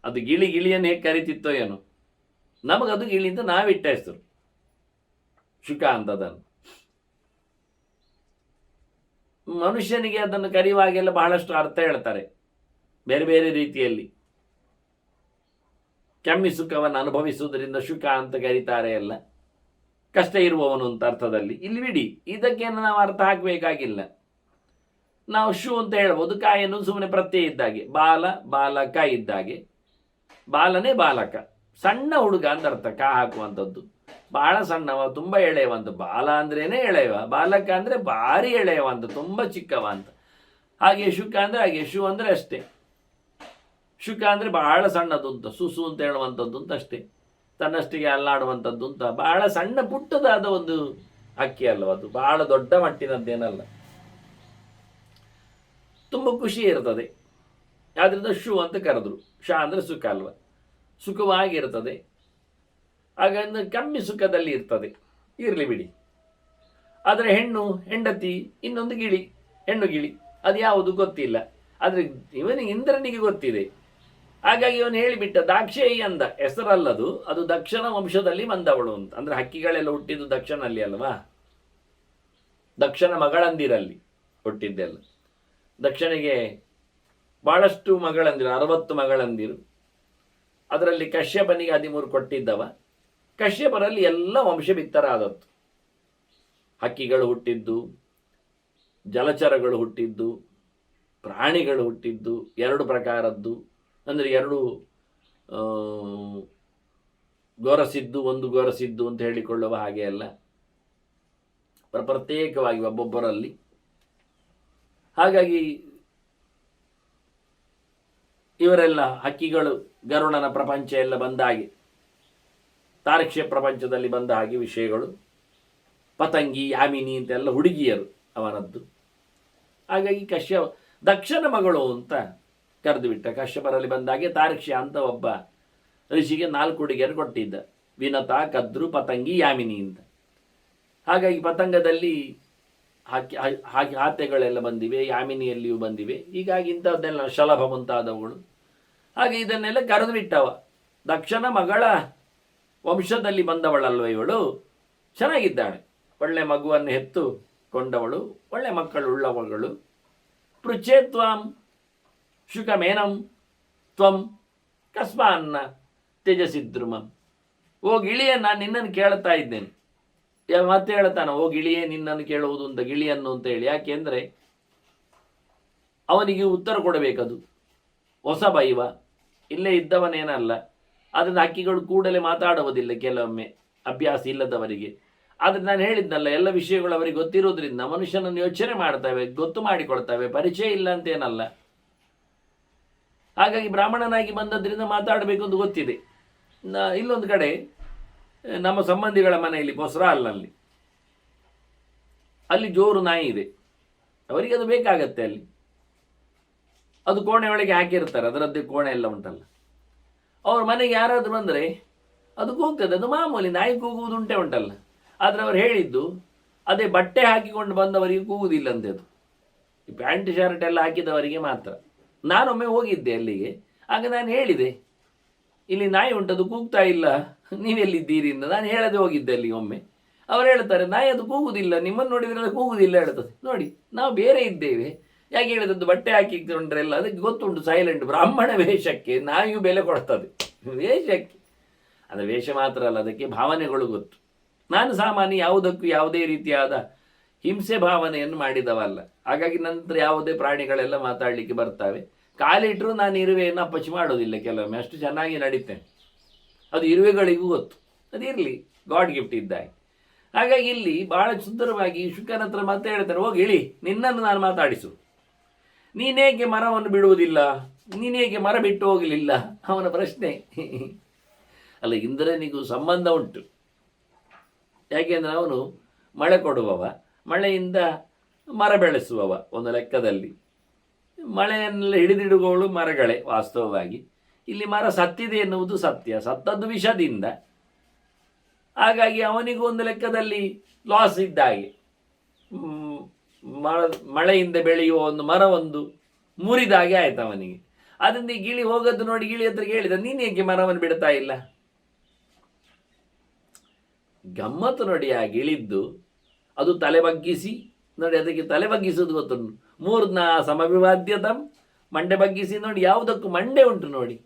ಅದು ಗಿಳಿಯನ್ನು ಹೇಗೆ ಕರಿತಿತ್ತೋ ಏನೋ, ನಮಗದು ಗಿಳಿ ಅಂತ ನಾವಿಟ್ಟ ಹೆಸರು ಶುಕ ಅಂತದನ್ನು. ಮನುಷ್ಯನಿಗೆ ಅದನ್ನು ಕರೆಯುವಾಗೆಲ್ಲ ಬಹಳಷ್ಟು ಅರ್ಥ ಹೇಳ್ತಾರೆ ಬೇರೆ ಬೇರೆ ರೀತಿಯಲ್ಲಿ. ಕೆಮ್ಮಿ ಸುಖವನ್ನು ಅನುಭವಿಸುವುದರಿಂದ ಶುಕ ಅಂತ ಕರೀತಾರೆ ಎಲ್ಲ, ಕಷ್ಟ ಇರುವವನು ಅಂತ ಅರ್ಥದಲ್ಲಿ. ಇಲ್ಲಿ ಬಿಡಿ, ಇದಕ್ಕೇನು ನಾವು ಅರ್ಥ ಹಾಕಬೇಕಾಗಿಲ್ಲ. ನಾವು ಶು ಅಂತ ಹೇಳ್ಬೋದು. ಕಾಯನ್ನು ಸುಮ್ಮನೆ ಪ್ರತ್ಯಯ ಇದ್ದಾಗೆ, ಬಾಲ ಬಾಲಕ ಇದ್ದಾಗೆ. ಬಾಲನೇ ಬಾಲಕ, ಸಣ್ಣ ಹುಡುಗ ಅಂತ ಅರ್ಥ. ಕಾ ಹಾಕುವಂಥದ್ದು ಬಹಳ ಸಣ್ಣವ, ತುಂಬ ಎಳೆಯವ ಅಂತ. ಬಾಲ ಅಂದ್ರೇನೆ ಎಳೆಯವ, ಬಾಲಕ ಅಂದರೆ ಭಾರಿ ಎಳೆಯವ ಅಂತ, ತುಂಬ ಚಿಕ್ಕವ ಅಂತ. ಹಾಗೆ ಶುಕ ಅಂದರೆ ಹಾಗೆ, ಶು ಅಂದರೆ ಅಷ್ಟೇ. ಶುಕ ಅಂದರೆ ಬಹಳ ಸಣ್ಣದು ಅಂತ, ಸುಸು ಅಂತ ಹೇಳುವಂಥದ್ದು ಅಂತ ಅಷ್ಟೇ. ತನ್ನಷ್ಟಿಗೆ ಅಲ್ಲಾಡುವಂಥದ್ದು ಅಂತ, ಬಹಳ ಸಣ್ಣ ಪುಟ್ಟದಾದ ಒಂದು ಹಕ್ಕಿ ಅಲ್ವ ಅದು, ಬಹಳ ದೊಡ್ಡ ಮಟ್ಟಿನದ್ದೇನಲ್ಲ. ತುಂಬ ಖುಷಿ ಇರ್ತದೆ, ಆದ್ದರಿಂದ ಶು ಅಂತ ಕರೆದ್ರು. ಶ ಅಂದರೆ ಸುಖ ಅಲ್ವ, ಸುಖವಾಗಿರ್ತದೆ. ಹಾಗಂದ್ರೆ ಕಮ್ಮಿ ಸುಖದಲ್ಲಿ ಇರ್ತದೆ, ಇರಲಿ ಬಿಡಿ. ಆದರೆ ಹೆಂಡತಿ, ಇನ್ನೊಂದು ಗಿಳಿ, ಹೆಣ್ಣು ಗಿಳಿ, ಅದು ಯಾವುದು ಗೊತ್ತಿಲ್ಲ. ಆದರೆ ಇವನಿಗೆ ಇಂದ್ರನಿಗೆ ಗೊತ್ತಿದೆ. ಹಾಗಾಗಿ ಇವನು ಹೇಳಿಬಿಟ್ಟ, ದಾಕ್ಷೇಯಿ ಅಂದ. ಹೆಸರಲ್ಲದು, ಅದು ದಕ್ಷನ ವಂಶದಲ್ಲಿ ಬಂದವಳು ಅಂತ. ಅಂದರೆ ಹಕ್ಕಿಗಳೆಲ್ಲ ಹುಟ್ಟಿದ್ದು ದಕ್ಷನಲ್ಲಿ ಅಲ್ವಾ, ದಕ್ಷನ ಮಗಳಂದಿರಲ್ಲಿ ಹುಟ್ಟಿದ್ದೆಲ್ಲ. ದಕ್ಷನಿಗೆ ಬಹಳಷ್ಟು ಮಗಳಂದಿರು, 60 ಮಗಳಂದಿರು. ಅದರಲ್ಲಿ ಕಶ್ಯಪನಿಗೆ 13 ಕೊಟ್ಟಿದ್ದವ. ಕಶ್ಯಪರಲ್ಲಿ ಎಲ್ಲ ವಂಶ ಬಿತ್ತರಾದದ್ದು. ಹಕ್ಕಿಗಳು ಹುಟ್ಟಿದ್ದು, ಜಲಚರಗಳು ಹುಟ್ಟಿದ್ದು, ಪ್ರಾಣಿಗಳು ಹುಟ್ಟಿದ್ದು, 2 ಪ್ರಕಾರದ್ದು. ಅಂದರೆ 2 ಗೊರಸಿದ್ದು, 1 ಗೊರಸಿದ್ದು ಅಂತ ಹೇಳಿಕೊಳ್ಳುವ ಹಾಗೆ ಅಲ್ಲ, ಪ್ರತ್ಯೇಕವಾಗಿ ಒಬ್ಬೊಬ್ಬರಲ್ಲಿ. ಹಾಗಾಗಿ ಇವರೆಲ್ಲ ಹಕ್ಕಿಗಳು, ಗರುಡನ ಪ್ರಪಂಚ ಎಲ್ಲ ಬಂದ ಹಾಗೆ, ತಾರಕ್ಷ್ಯ ಪ್ರಪಂಚದಲ್ಲಿ ಬಂದ ಹಾಗೆ ವಿಷಯಗಳು. ಪತಂಗಿ, ಯಾಮಿನಿ ಅಂತೆಲ್ಲ ಹುಡುಗಿಯರು ಅವನದ್ದು. ಹಾಗಾಗಿ ದಕ್ಷನ ಮಗಳು ಅಂತ ಕರೆದು ಬಿಟ್ಟ. ಕಶ್ಯಪರಲ್ಲಿ ಬಂದಾಗೆ ತಾರಕ್ಷ್ಯ ಅಂತ ಒಬ್ಬ ಋಷಿಗೆ 4 ಹುಡುಗಿಯರು ಕೊಟ್ಟಿದ್ದ, ವಿನತ, ಕದ್ರು, ಪತಂಗಿ, ಯಾಮಿನಿ ಅಂತ. ಹಾಗಾಗಿ ಪತಂಗದಲ್ಲಿ ಹಾತೆಗಳೆಲ್ಲ ಬಂದಿವೆ, ಯಾಮಿನಿಯಲ್ಲಿಯೂ ಬಂದಿವೆ. ಹೀಗಾಗಿ ಇಂಥದ್ದೆಲ್ಲ ಶಲಭ ಮುಂತಾದವುಗಳು. ಹಾಗೆ ಇದನ್ನೆಲ್ಲ ಕರೆದು ಬಿಟ್ಟವ. ದಕ್ಷನ ಮಗಳ ವಂಶದಲ್ಲಿ ಬಂದವಳಲ್ವ ಇವಳು, ಚೆನ್ನಾಗಿದ್ದಾಳೆ, ಒಳ್ಳೆ ಮಗುವನ್ನು ಹೆತ್ತು ಕೊಂಡವಳು, ಒಳ್ಳೆ ಮಕ್ಕಳುಳ್ಳವಳು. ಪೃಚ್ಛೇ ತ್ವಾಂ ಶುಕಮೇನಂ ತ್ವಂ ಕಸ್ಮಾನ್ನ ತ್ಯಜಸಿದ್ರುಮಂ. ಓ ಗಿಳಿಯೇ, ನಾನು ನಿನ್ನನ್ನು ಕೇಳ್ತಾ ಇದ್ದೇನೆ. ಮತ್ತೆ ಹೇಳ್ತಾನೆ, ಓ ಗಿಳಿಯೇ ನಿನ್ನನ್ನು ಕೇಳುವುದು ಅಂತ, ಗಿಳಿಯನ್ನು ಅಂತ ಹೇಳಿ. ಯಾಕೆಂದರೆ ಅವನಿಗೆ ಉತ್ತರ ಕೊಡಬೇಕದು. ಹೊಸ ಬೈವ, ಇಲ್ಲೇ ಇದ್ದವನೇನಲ್ಲ. ಅದನ್ನು ಹಕ್ಕಿಗಳು ಕೂಡಲೇ ಮಾತಾಡುವುದಿಲ್ಲ ಕೆಲವೊಮ್ಮೆ, ಅಭ್ಯಾಸ ಇಲ್ಲದವರಿಗೆ. ಆದರೆ ನಾನು ಹೇಳಿದ್ನಲ್ಲ, ಎಲ್ಲ ವಿಷಯಗಳು ಅವರಿಗೆ ಗೊತ್ತಿರೋದ್ರಿಂದ ಮನುಷ್ಯನನ್ನು ಯೋಚನೆ ಮಾಡ್ತವೆ, ಗೊತ್ತು ಮಾಡಿಕೊಳ್ತವೆ, ಪರಿಚಯ ಇಲ್ಲ ಅಂತೇನಲ್ಲ. ಹಾಗಾಗಿ ಬ್ರಾಹ್ಮಣನಾಗಿ ಬಂದದ್ರಿಂದ ಮಾತಾಡಬೇಕು ಅಂತ ಗೊತ್ತಿದೆ. ಇಲ್ಲೊಂದು ಕಡೆ ನಮ್ಮ ಸಂಬಂಧಿಗಳ ಮನೆಯಲ್ಲಿ ಮೊಸರಾಲ್ನಲ್ಲಿ ಅಲ್ಲಿ ಜೋರು ನಾಯಿ ಇದೆ. ಅವರಿಗೆ ಅದು ಬೇಕಾಗತ್ತೆ. ಅಲ್ಲಿ ಅದು ಕೋಣೆ ಒಳಗೆ ಹಾಕಿರ್ತಾರೆ, ಅದರದ್ದೇ ಕೋಣೆ ಎಲ್ಲ ಉಂಟಲ್ಲ. ಅವ್ರ ಮನೆಗೆ ಯಾರಾದರೂ ಬಂದರೆ ಅದು ಕೂಗ್ತದೆ. ಅದು ಮಾಮೂಲಿ, ನಾಯಿ ಕೂಗುವುದು ಉಂಟಲ್ಲ. ಆದರೆ ಅವ್ರು ಹೇಳಿದ್ದು, ಅದೇ ಬಟ್ಟೆ ಹಾಕಿಕೊಂಡು ಬಂದವರಿಗೆ ಕೂಗುವುದಿಲ್ಲ ಅಂತೆ. ಅದು ಪ್ಯಾಂಟ್ ಶರ್ಟ್ ಎಲ್ಲ ಹಾಕಿದವರಿಗೆ ಮಾತ್ರ. ನಾನೊಮ್ಮೆ ಹೋಗಿದ್ದೆ ಅಲ್ಲಿಗೆ. ಆಗ ನಾನು ಹೇಳಿದೆ, ಇಲ್ಲಿ ನಾಯಿ ಉಂಟದು ಕೂಗ್ತಾ ಇಲ್ಲ, ನೀವೆಲ್ಲಿದ್ದೀರಿ ಅಂತ. ನಾನು ಹೇಳದೆ ಹೋಗಿದ್ದೆ ಅಲ್ಲಿ ಒಮ್ಮೆ. ಅವ್ರು ಹೇಳ್ತಾರೆ, ನಾಯಿ ಅದು ಕೂಗುವುದಿಲ್ಲ, ನಿಮ್ಮನ್ನು ನೋಡಿದ್ರೆ ಕೂಗುವುದಿಲ್ಲ ಹೇಳ್ತದೆ. ನೋಡಿ, ನಾವು ಬೇರೆ ಇದ್ದೇವೆ. ಯಾಕೆ ಹೇಳಿದದ್ದು, ಬಟ್ಟೆ ಹಾಕಿಕೊಂಡ್ರೆಲ್ಲ ಅದಕ್ಕೆ ಗೊತ್ತುಂಟು, ಸೈಲೆಂಟ್. ಬ್ರಾಹ್ಮಣ ವೇಷಕ್ಕೆ ನಾಯಿಯು ಬೆಲೆ ಕೊಡ್ತದೆ, ವೇಷಕ್ಕೆ. ಅದು ವೇಷ ಮಾತ್ರ ಅಲ್ಲ, ಅದಕ್ಕೆ ಭಾವನೆಗಳು ಗೊತ್ತು. ನಾನು ಸಾಮಾನ್ಯ ಯಾವುದಕ್ಕೂ ಯಾವುದೇ ರೀತಿಯಾದ ಹಿಂಸೆ ಭಾವನೆಯನ್ನು ಮಾಡಿದವಲ್ಲ. ಹಾಗಾಗಿ ನಂತರ ಯಾವುದೇ ಪ್ರಾಣಿಗಳೆಲ್ಲ ಮಾತಾಡಲಿಕ್ಕೆ ಬರ್ತವೆ. ಕಾಲಿಟ್ಟರು ನಾನು ಇರುವೆಯನ್ನು ಅಪ್ಪಚ್ಚಿ ಮಾಡೋದಿಲ್ಲ ಕೆಲವೊಮ್ಮೆ, ಅಷ್ಟು ಚೆನ್ನಾಗಿ ನಡೀತೇನೆ. ಅದು ಇರುವೆಗಳಿಗೂ ಗೊತ್ತು, ಅದಿರಲಿ, ಗಾಡ್ ಗಿಫ್ಟ್ ಇದ್ದಾಗೆ. ಹಾಗಾಗಿ ಇಲ್ಲಿ ಬಹಳ ಸುಂದರವಾಗಿ ಶುಕನ ಹತ್ರ ಮತ್ತೆ ಹೇಳ್ತಾರೆ, ಹೋಗಿ ಇಳಿ, ನಿನ್ನನ್ನು ನಾನು ಮಾತಾಡಿಸು. ನೀನೇಕೆ ಮರವನ್ನು ಬಿಡುವುದಿಲ್ಲ, ನೀನೇಕೆ ಮರ ಬಿಟ್ಟು ಹೋಗಲಿಲ್ಲ, ಅವನ ಪ್ರಶ್ನೆ. ಅಲ್ಲ, ಇಂದ್ರನಿಗೂ ಸಂಬಂಧ ಉಂಟು. ಯಾಕೆಂದರೆ ಅವನು ಮಳೆ ಕೊಡುವವ, ಮಳೆಯಿಂದ ಮರ ಬೆಳೆಸುವವ. ಒಂದು ಲೆಕ್ಕದಲ್ಲಿ ಮಳೆಯನ್ನೆಲ್ಲ ಹಿಡಿದಿಡುವವಳು ಮರಗಳೇ ವಾಸ್ತವವಾಗಿ. ಇಲ್ಲಿ ಮರ ಸತ್ತಿದೆ ಎನ್ನುವುದು ಸತ್ಯ, ಸತ್ತದ್ದು ವಿಷದಿಂದ. ಹಾಗಾಗಿ ಅವನಿಗೂ ಒಂದು ಲೆಕ್ಕದಲ್ಲಿ ಲಾಸ್ ಇದ್ದಾಗೆ. ಮಳೆಯಿಂದ ಬೆಳೆಯುವ ಒಂದು ಮರ ಒಂದು ಮುರಿದಾಗೆ ಆಯ್ತು ಅವನಿಗೆ. ಅದರಿಂದ ಈ ಗಿಳಿ ಹೋಗೋದು ನೋಡಿ ಗಿಳಿ ಹತ್ರ ಹೇಳಿದ, ನೀನು ಏಕೆ ಮರವನ್ನು ಬಿಡ್ತಾ ಇಲ್ಲ? ಗಮ್ಮತ್ತು ನೋಡಿ ಆ ಗಿಳಿದ್ದು. ಅದು ತಲೆ ಬಗ್ಗಿಸಿ ನೋಡಿ, ಅದಕ್ಕೆ ತಲೆ ಬಗ್ಗಿಸೋದು ಗೊತ್ತುಂಟು. ಮೂರ್ನ ಸಮವಿವಾದ್ಯತಂ, ಮಂಡೆ ಬಗ್ಗಿಸಿ ನೋಡಿ, ಯಾವುದಕ್ಕೂ ಮಂಡೆ ಉಂಟು ನೋಡಿ.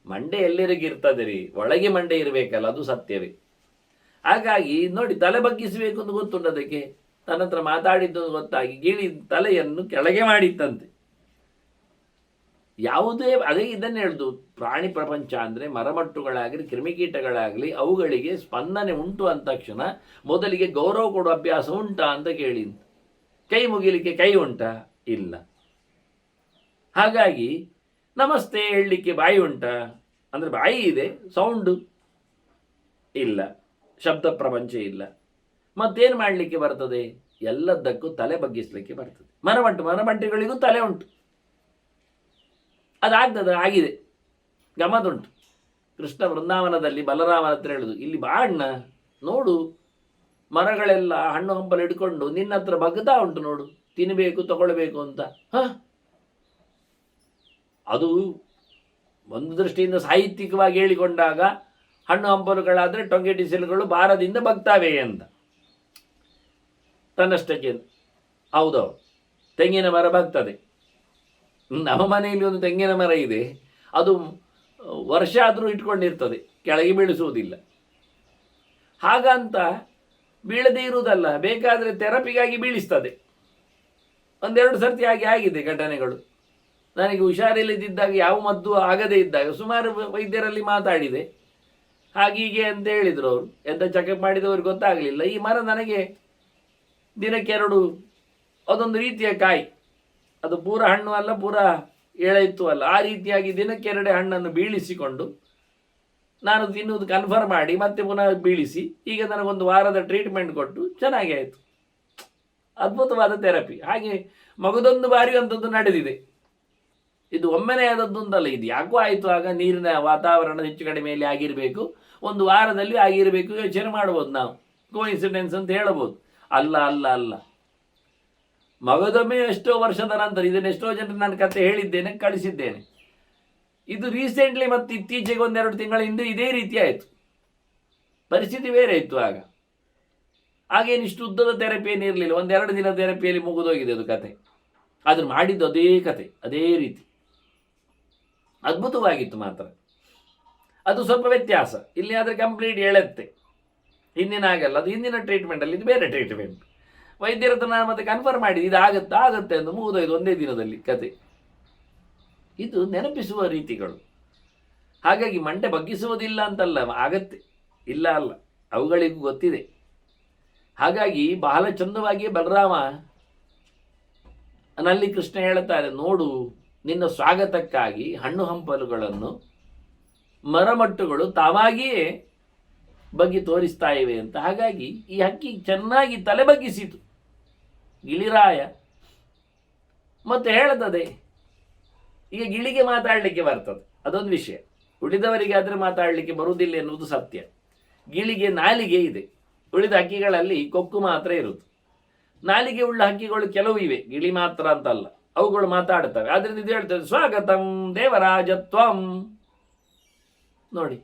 ಮಂಡೆ ಎಲ್ಲರಿಗೂ ಇರ್ತದೆ ರೀ, ಒಳಗೆ ಮಂಡೆ ಇರಬೇಕಲ್ಲ, ಅದು ಸತ್ಯವೇ. ಹಾಗಾಗಿ ನೋಡಿ, ತಲೆ ಬಗ್ಗಿಸಬೇಕು ಅಂತ ಗೊತ್ತುಂಟು ಅದಕ್ಕೆ. ತನ್ನ ಹತ್ರ ಮಾತಾಡಿದ್ದು ಗೊತ್ತಾಗಿ ಗಿಳಿ ತಲೆಯನ್ನು ಕೆಳಗೆ ಮಾಡಿತ್ತಂತೆ. ಯಾವುದೇ, ಅದೇ ಇದನ್ನು ಹೇಳ್ದು, ಪ್ರಾಣಿ ಪ್ರಪಂಚ ಅಂದರೆ ಮರಮಟ್ಟುಗಳಾಗಲಿ ಕ್ರಿಮಿಕೀಟಗಳಾಗಲಿ ಅವುಗಳಿಗೆ ಸ್ಪಂದನೆ ಉಂಟು ಅಂದ ತಕ್ಷಣ ಮೊದಲಿಗೆ ಗೌರವ ಕೊಡುವ ಅಭ್ಯಾಸ ಉಂಟಾ ಅಂತ ಕೇಳಿ. ಕೈ ಮುಗಿಲಿಕ್ಕೆ ಕೈ ಉಂಟಾ? ಇಲ್ಲ. ಹಾಗಾಗಿ ನಮಸ್ತೆ ಹೇಳಲಿಕ್ಕೆ ಬಾಯಿ ಉಂಟಾ ಅಂದರೆ ಬಾಯಿ ಇದೆ, ಸೌಂಡು ಇಲ್ಲ, ಶಬ್ದ ಪ್ರಪಂಚ ಇಲ್ಲ. ಮತ್ತೇನು ಮಾಡಲಿಕ್ಕೆ ಬರ್ತದೆ? ಎಲ್ಲದಕ್ಕೂ ತಲೆ ಬಗ್ಗಿಸಲಿಕ್ಕೆ ಬರ್ತದೆ. ಮರಮಟ್ಟಿಗಳಿಗೂ ತಲೆ ಉಂಟು, ಅದಾಗ್ತದೆ, ಆಗಿದೆ, ಗಮದುಂಟು. ಕೃಷ್ಣ ವೃಂದಾವನದಲ್ಲಿ ಬಲರಾಮನ ಹತ್ರ ಹೇಳುದು, ಇಲ್ಲಿ ಬಾ ಅಣ್ಣ, ನೋಡು ಮರಗಳೆಲ್ಲ ಹಣ್ಣು ಹಂಪಲು ಹಿಡ್ಕೊಂಡು ನಿನ್ನ ಹತ್ರ ಬಗ್ತಾ ಉಂಟು ನೋಡು, ತಿನ್ನಬೇಕು ತಗೊಳ್ಬೇಕು ಅಂತ. ಅದು ಒಂದು ದೃಷ್ಟಿಯಿಂದ ಸಾಹಿತ್ಯಿಕವಾಗಿ ಹೇಳಿಕೊಂಡಾಗ ಹಣ್ಣು ಹಂಪಲುಗಳಾದರೆ ಟೊಂಗೆ ಟಿಸಿಲುಗಳು ಭಾರದಿಂದ ಬಗ್ತಾವೆ ಅಂತ ತನ್ನಷ್ಟಕ್ಕೆ. ಹೌದೌದು, ತೆಂಗಿನ ಮರ ಬಗ್ತದೆ. ನಮ್ಮ ಮನೆಯಲ್ಲಿ ಒಂದು ತೆಂಗಿನ ಮರ ಇದೆ, ಅದು ವರ್ಷ ಆದರೂ ಇಟ್ಕೊಂಡಿರ್ತದೆ, ಕೆಳಗೆ ಬೀಳಿಸುವುದಿಲ್ಲ. ಹಾಗಂತ ಬೀಳದೇ ಇರುವುದಲ್ಲ, ಬೇಕಾದರೆ ಥೆರಪಿಗಾಗಿ ಬೀಳಿಸ್ತದೆ. ಒಂದೆರಡು ಸರ್ತಿ ಆಗಿದೆ ಘಟನೆಗಳು. ನನಗೆ ಹುಷಾರಿಲ್ಲದಿದ್ದಾಗ, ಯಾವ ಮದ್ದು ಆಗದೇ ಇದ್ದಾಗ ಸುಮಾರು ವೈದ್ಯರಲ್ಲಿ ಮಾತಾಡಿದೆ. ಹಾಗೀಗೆ ಅಂತ ಹೇಳಿದರು ಅವರು. ಎಂತ ಚೆಕಪ್ ಮಾಡಿದವ್ರಿಗೆ ಗೊತ್ತಾಗಲಿಲ್ಲ. ಈ ಮರ ನನಗೆ ದಿನಕ್ಕೆ 2 ಅದೊಂದು ರೀತಿಯ ಕಾಯಿ, ಅದು ಪೂರ ಹಣ್ಣು ಅಲ್ಲ, ಪೂರ ಎಳೆಯಿತ್ತು ಅಲ್ಲ, ಆ ರೀತಿಯಾಗಿ ದಿನಕ್ಕೆ 2 ಹಣ್ಣನ್ನು ಬೀಳಿಸಿಕೊಂಡು ನಾನು ತಿನ್ನುವುದು ಕನ್ಫರ್ಮ್ ಮಾಡಿ ಮತ್ತೆ ಪುನಃ ಬೀಳಿಸಿ, ಈಗ ನನಗೊಂದು ವಾರದ ಟ್ರೀಟ್ಮೆಂಟ್ ಕೊಟ್ಟು ಚೆನ್ನಾಗಿ ಆಯಿತು. ಅದ್ಭುತವಾದ ಥೆರಪಿ. ಹಾಗೆ ಮಗದೊಂದು ಬಾರಿ ಅಂಥದ್ದು ನಡೆದಿದೆ. ಇದು ಒಮ್ಮೆನೇ ಆದದ್ದು ಅಂತಲ್ಲ, ಇದು ಯಾಕೋ ಆಯಿತು. ಆಗ ನೀರಿನ ವಾತಾವರಣ ಹೆಚ್ಚು ಕಡಿಮೆಯಲ್ಲಿ ಆಗಿರಬೇಕು, ಒಂದು ವಾರದಲ್ಲಿ ಆಗಿರಬೇಕು, ಯೋಚನೆ ಮಾಡ್ಬೋದು ನಾವು, ಕೋಇನ್ಸಿಡೆನ್ಸ್ ಅಂತ ಹೇಳಬಹುದು. ಅಲ್ಲ ಅಲ್ಲ ಅಲ್ಲ, ಮಗದೊಮ್ಮೆ ಎಷ್ಟೋ ವರ್ಷದ ನಂತರ. ಇದನ್ನು ಎಷ್ಟೋ ಜನರು ನಾನು ಕತೆ ಹೇಳಿದ್ದೇನೆ, ಕಳಿಸಿದ್ದೇನೆ. ಇದು ರೀಸೆಂಟ್ಲಿ ಮತ್ತು ಇತ್ತೀಚೆಗೆ 1-2 ತಿಂಗಳ ಹಿಂದೆ ಇದೇ ರೀತಿ ಆಯಿತು. ಪರಿಸ್ಥಿತಿ ಬೇರೆ ಇತ್ತು ಆಗ. ಹಾಗೇನು ಇಷ್ಟು ಉದ್ದದ ಥೆರಪಿ ಏನಿರಲಿಲ್ಲ, 1-2 ದಿನ ಥೆರಪಿಯಲ್ಲಿ ಮುಗಿದೋಗಿದೆ ಅದು ಕತೆ. ಆದ್ರೆ ಮಾಡಿದ್ದು ಅದೇ ಕತೆ, ಅದೇ ರೀತಿ ಅದ್ಭುತವಾಗಿತ್ತು. ಮಾತ್ರ ಅದು ಸ್ವಲ್ಪ ವ್ಯತ್ಯಾಸ. ಇಲ್ಲಿ ಆದರೆ ಕಂಪ್ಲೀಟ್ ಎಳೆತ್ತೆ, ಹಿಂದಿನ ಆಗಲ್ಲ. ಅದು ಹಿಂದಿನ ಟ್ರೀಟ್ಮೆಂಟಲ್ಲಿ, ಇದು ಬೇರೆ ಟ್ರೀಟ್ಮೆಂಟ್. ವೈದ್ಯರ ಹತ್ರ ನಾನು ಮತ್ತೆ ಕನ್ಫರ್ಮ್ ಮಾಡಿದ್ದು, ಇದು ಆಗುತ್ತೆ ಅಂತ ಮುಗಿದೋಯ್ತು ಒಂದೇ ದಿನದಲ್ಲಿ ಕತೆ. ಇದು ನೆನಪಿಸುವ ರೀತಿಗಳು. ಹಾಗಾಗಿ ಮಂಡೆ ಬಗ್ಗಿಸುವುದಿಲ್ಲ ಅಂತಲ್ಲ, ಆಗತ್ತೆ, ಇಲ್ಲ ಅಲ್ಲ, ಅವುಗಳಿಗೂ ಗೊತ್ತಿದೆ. ಹಾಗಾಗಿ ಬಹಳ ಚಂದವಾಗಿ ಬಲರಾಮ ನಲ್ಲಿ ಕೃಷ್ಣ ಹೇಳುತ್ತಾರೆ, ನೋಡು ನಿನ್ನ ಸ್ವಾಗತಕ್ಕಾಗಿ ಹಣ್ಣು ಹಂಪಲುಗಳನ್ನು ಮರಮಟ್ಟುಗಳು ತಾವಾಗಿಯೇ ಬಗ್ಗಿ ತೋರಿಸ್ತಾ ಇವೆ ಅಂತ. ಹಾಗಾಗಿ ಈ ಹಕ್ಕಿ ಚೆನ್ನಾಗಿ ತಲೆ ಬಗ್ಗಿಸಿತು ಗಿಳಿರಾಯ. ಮತ್ತೆ ಹೇಳುತ್ತದೆ, ಈಗ ಗಿಳಿಗೆ ಮಾತಾಡಲಿಕ್ಕೆ ಬರ್ತದೆ, ಅದೊಂದು ವಿಷಯ. ಉಳಿದವರಿಗೆ ಆದರೆ ಮಾತಾಡಲಿಕ್ಕೆ ಬರುವುದಿಲ್ಲ ಎನ್ನುವುದು ಸತ್ಯ. ಗಿಳಿಗೆ ನಾಲಿಗೆ ಇದೆ, ಉಳಿದ ಹಕ್ಕಿಗಳಲ್ಲಿ ಕೊಕ್ಕು ಮಾತ್ರ ಇರುವುದು. ನಾಲಿಗೆ ಉಳ್ಳ ಹಕ್ಕಿಗಳು ಕೆಲವು ಇವೆ, ಗಿಳಿ ಮಾತ್ರ ಅಂತಲ್ಲ, ಅವುಗಳು ಮಾತಾಡ್ತವೆ. ಆದ್ರಿಂದ ಇದು ಹೇಳ್ತದೆ, ಸ್ವಾಗತಂ ದೇವರಾಜತ್ವಂ. ನೋಡಿ,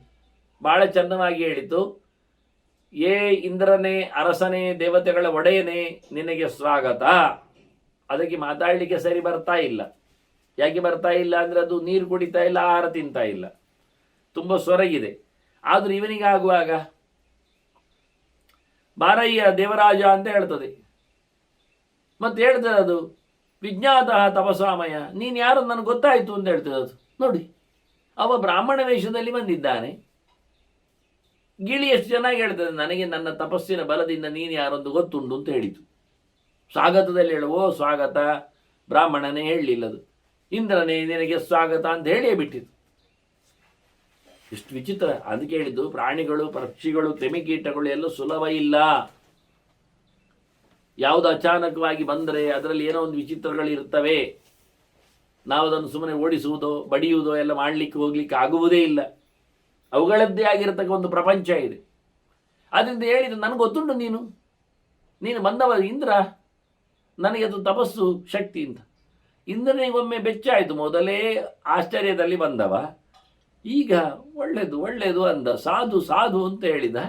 ಬಹಳ ಚಂದವಾಗಿ ಹೇಳಿತು. ಏ ಇಂದ್ರನೇ, ಅರಸನೇ, ದೇವತೆಗಳ ಒಡೆಯನೇ, ನಿನಗೆ ಸ್ವಾಗತ. ಅದಕ್ಕೆ ಮಾತಾಡಲಿಕ್ಕೆ ಸರಿ ಬರ್ತಾ ಇಲ್ಲ. ಯಾಕೆ ಬರ್ತಾ ಇಲ್ಲ ಅಂದರೆ ಅದು ನೀರು ಕುಡಿತಾ ಇಲ್ಲ, ಆಹಾರ ತಿಂತಾ ಇಲ್ಲ, ತುಂಬ ಸೊರಗಿದೆ. ಆದರೂ ಇವನಿಗೆ ಆಗುವಾಗ ಬಾರಯ್ಯ ದೇವರಾಜ ಅಂತ ಹೇಳ್ತದೆ. ಮತ್ತೆ ಹೇಳ್ತದೆ ಅದು, ವಿಜ್ಞಾತ ತಪಸಾಮಯ, ನೀನು ಯಾರು ನನಗೆ ಗೊತ್ತಾಯಿತು ಅಂತ ಹೇಳ್ತದೆ ಅದು. ನೋಡಿ, ಅವ ಬ್ರಾಹ್ಮಣ ವೇಷದಲ್ಲಿ ಬಂದಿದ್ದಾನೆ. ಗಿಳಿ ಎಷ್ಟು ಚೆನ್ನಾಗಿ ಹೇಳ್ತದೆ, ನನಗೆ ನನ್ನ ತಪಸ್ಸಿನ ಬಲದಿಂದ ನೀನು ಯಾರೊಂದು ಗೊತ್ತುಂಟು ಅಂತ ಹೇಳಿತು. ಸ್ವಾಗತದಲ್ಲಿ ಹೇಳುವೋ ಸ್ವಾಗತ, ಬ್ರಾಹ್ಮಣನೇ ಹೇಳಲಿಲ್ಲದು, ಇಂದ್ರನೇ ನಿನಗೆ ಸ್ವಾಗತ ಅಂತ ಹೇಳಿಯೇ ಬಿಟ್ಟಿತು. ಎಷ್ಟು ವಿಚಿತ್ರ. ಅದಕ್ಕೆ ಹೇಳಿದ್ದು, ಪ್ರಾಣಿಗಳು, ಪಕ್ಷಿಗಳು, ಕ್ರಿಮಿಕೀಟಗಳು ಎಲ್ಲ ಸುಲಭ ಇಲ್ಲ. ಯಾವುದು ಅಚಾನಕವಾಗಿ ಬಂದರೆ ಅದರಲ್ಲಿ ಏನೋ ಒಂದು ವಿಚಿತ್ರಗಳಿರ್ತವೆ. ನಾವು ಅದನ್ನು ಸುಮ್ಮನೆ ಓಡಿಸುವುದೋ ಬಡಿಯುವುದೋ ಎಲ್ಲ ಮಾಡಲಿಕ್ಕೆ ಹೋಗ್ಲಿಕ್ಕೆ ಆಗುವುದೇ ಇಲ್ಲ. ಅವುಗಳದ್ದೇ ಆಗಿರತಕ್ಕ ಒಂದು ಪ್ರಪಂಚ ಇದೆ. ಅದರಿಂದ ಹೇಳಿದ್ದು, ನನಗೆ ಗೊತ್ತುಂಟು ನೀನು ಬಂದವ ಇಂದ್ರ, ನನಗೆ ಅದು ತಪಸ್ಸು ಶಕ್ತಿ ಅಂತ. ಇಂದ್ರನಿಗೊಮ್ಮೆ ಬೆಚ್ಚಾಯಿತು. ಮೊದಲೇ ಆಶ್ಚರ್ಯದಲ್ಲಿ ಬಂದವ, ಈಗ ಒಳ್ಳೆಯದು ಅಂದ. ಸಾಧು ಸಾಧು ಅಂತ ಹೇಳಿದ.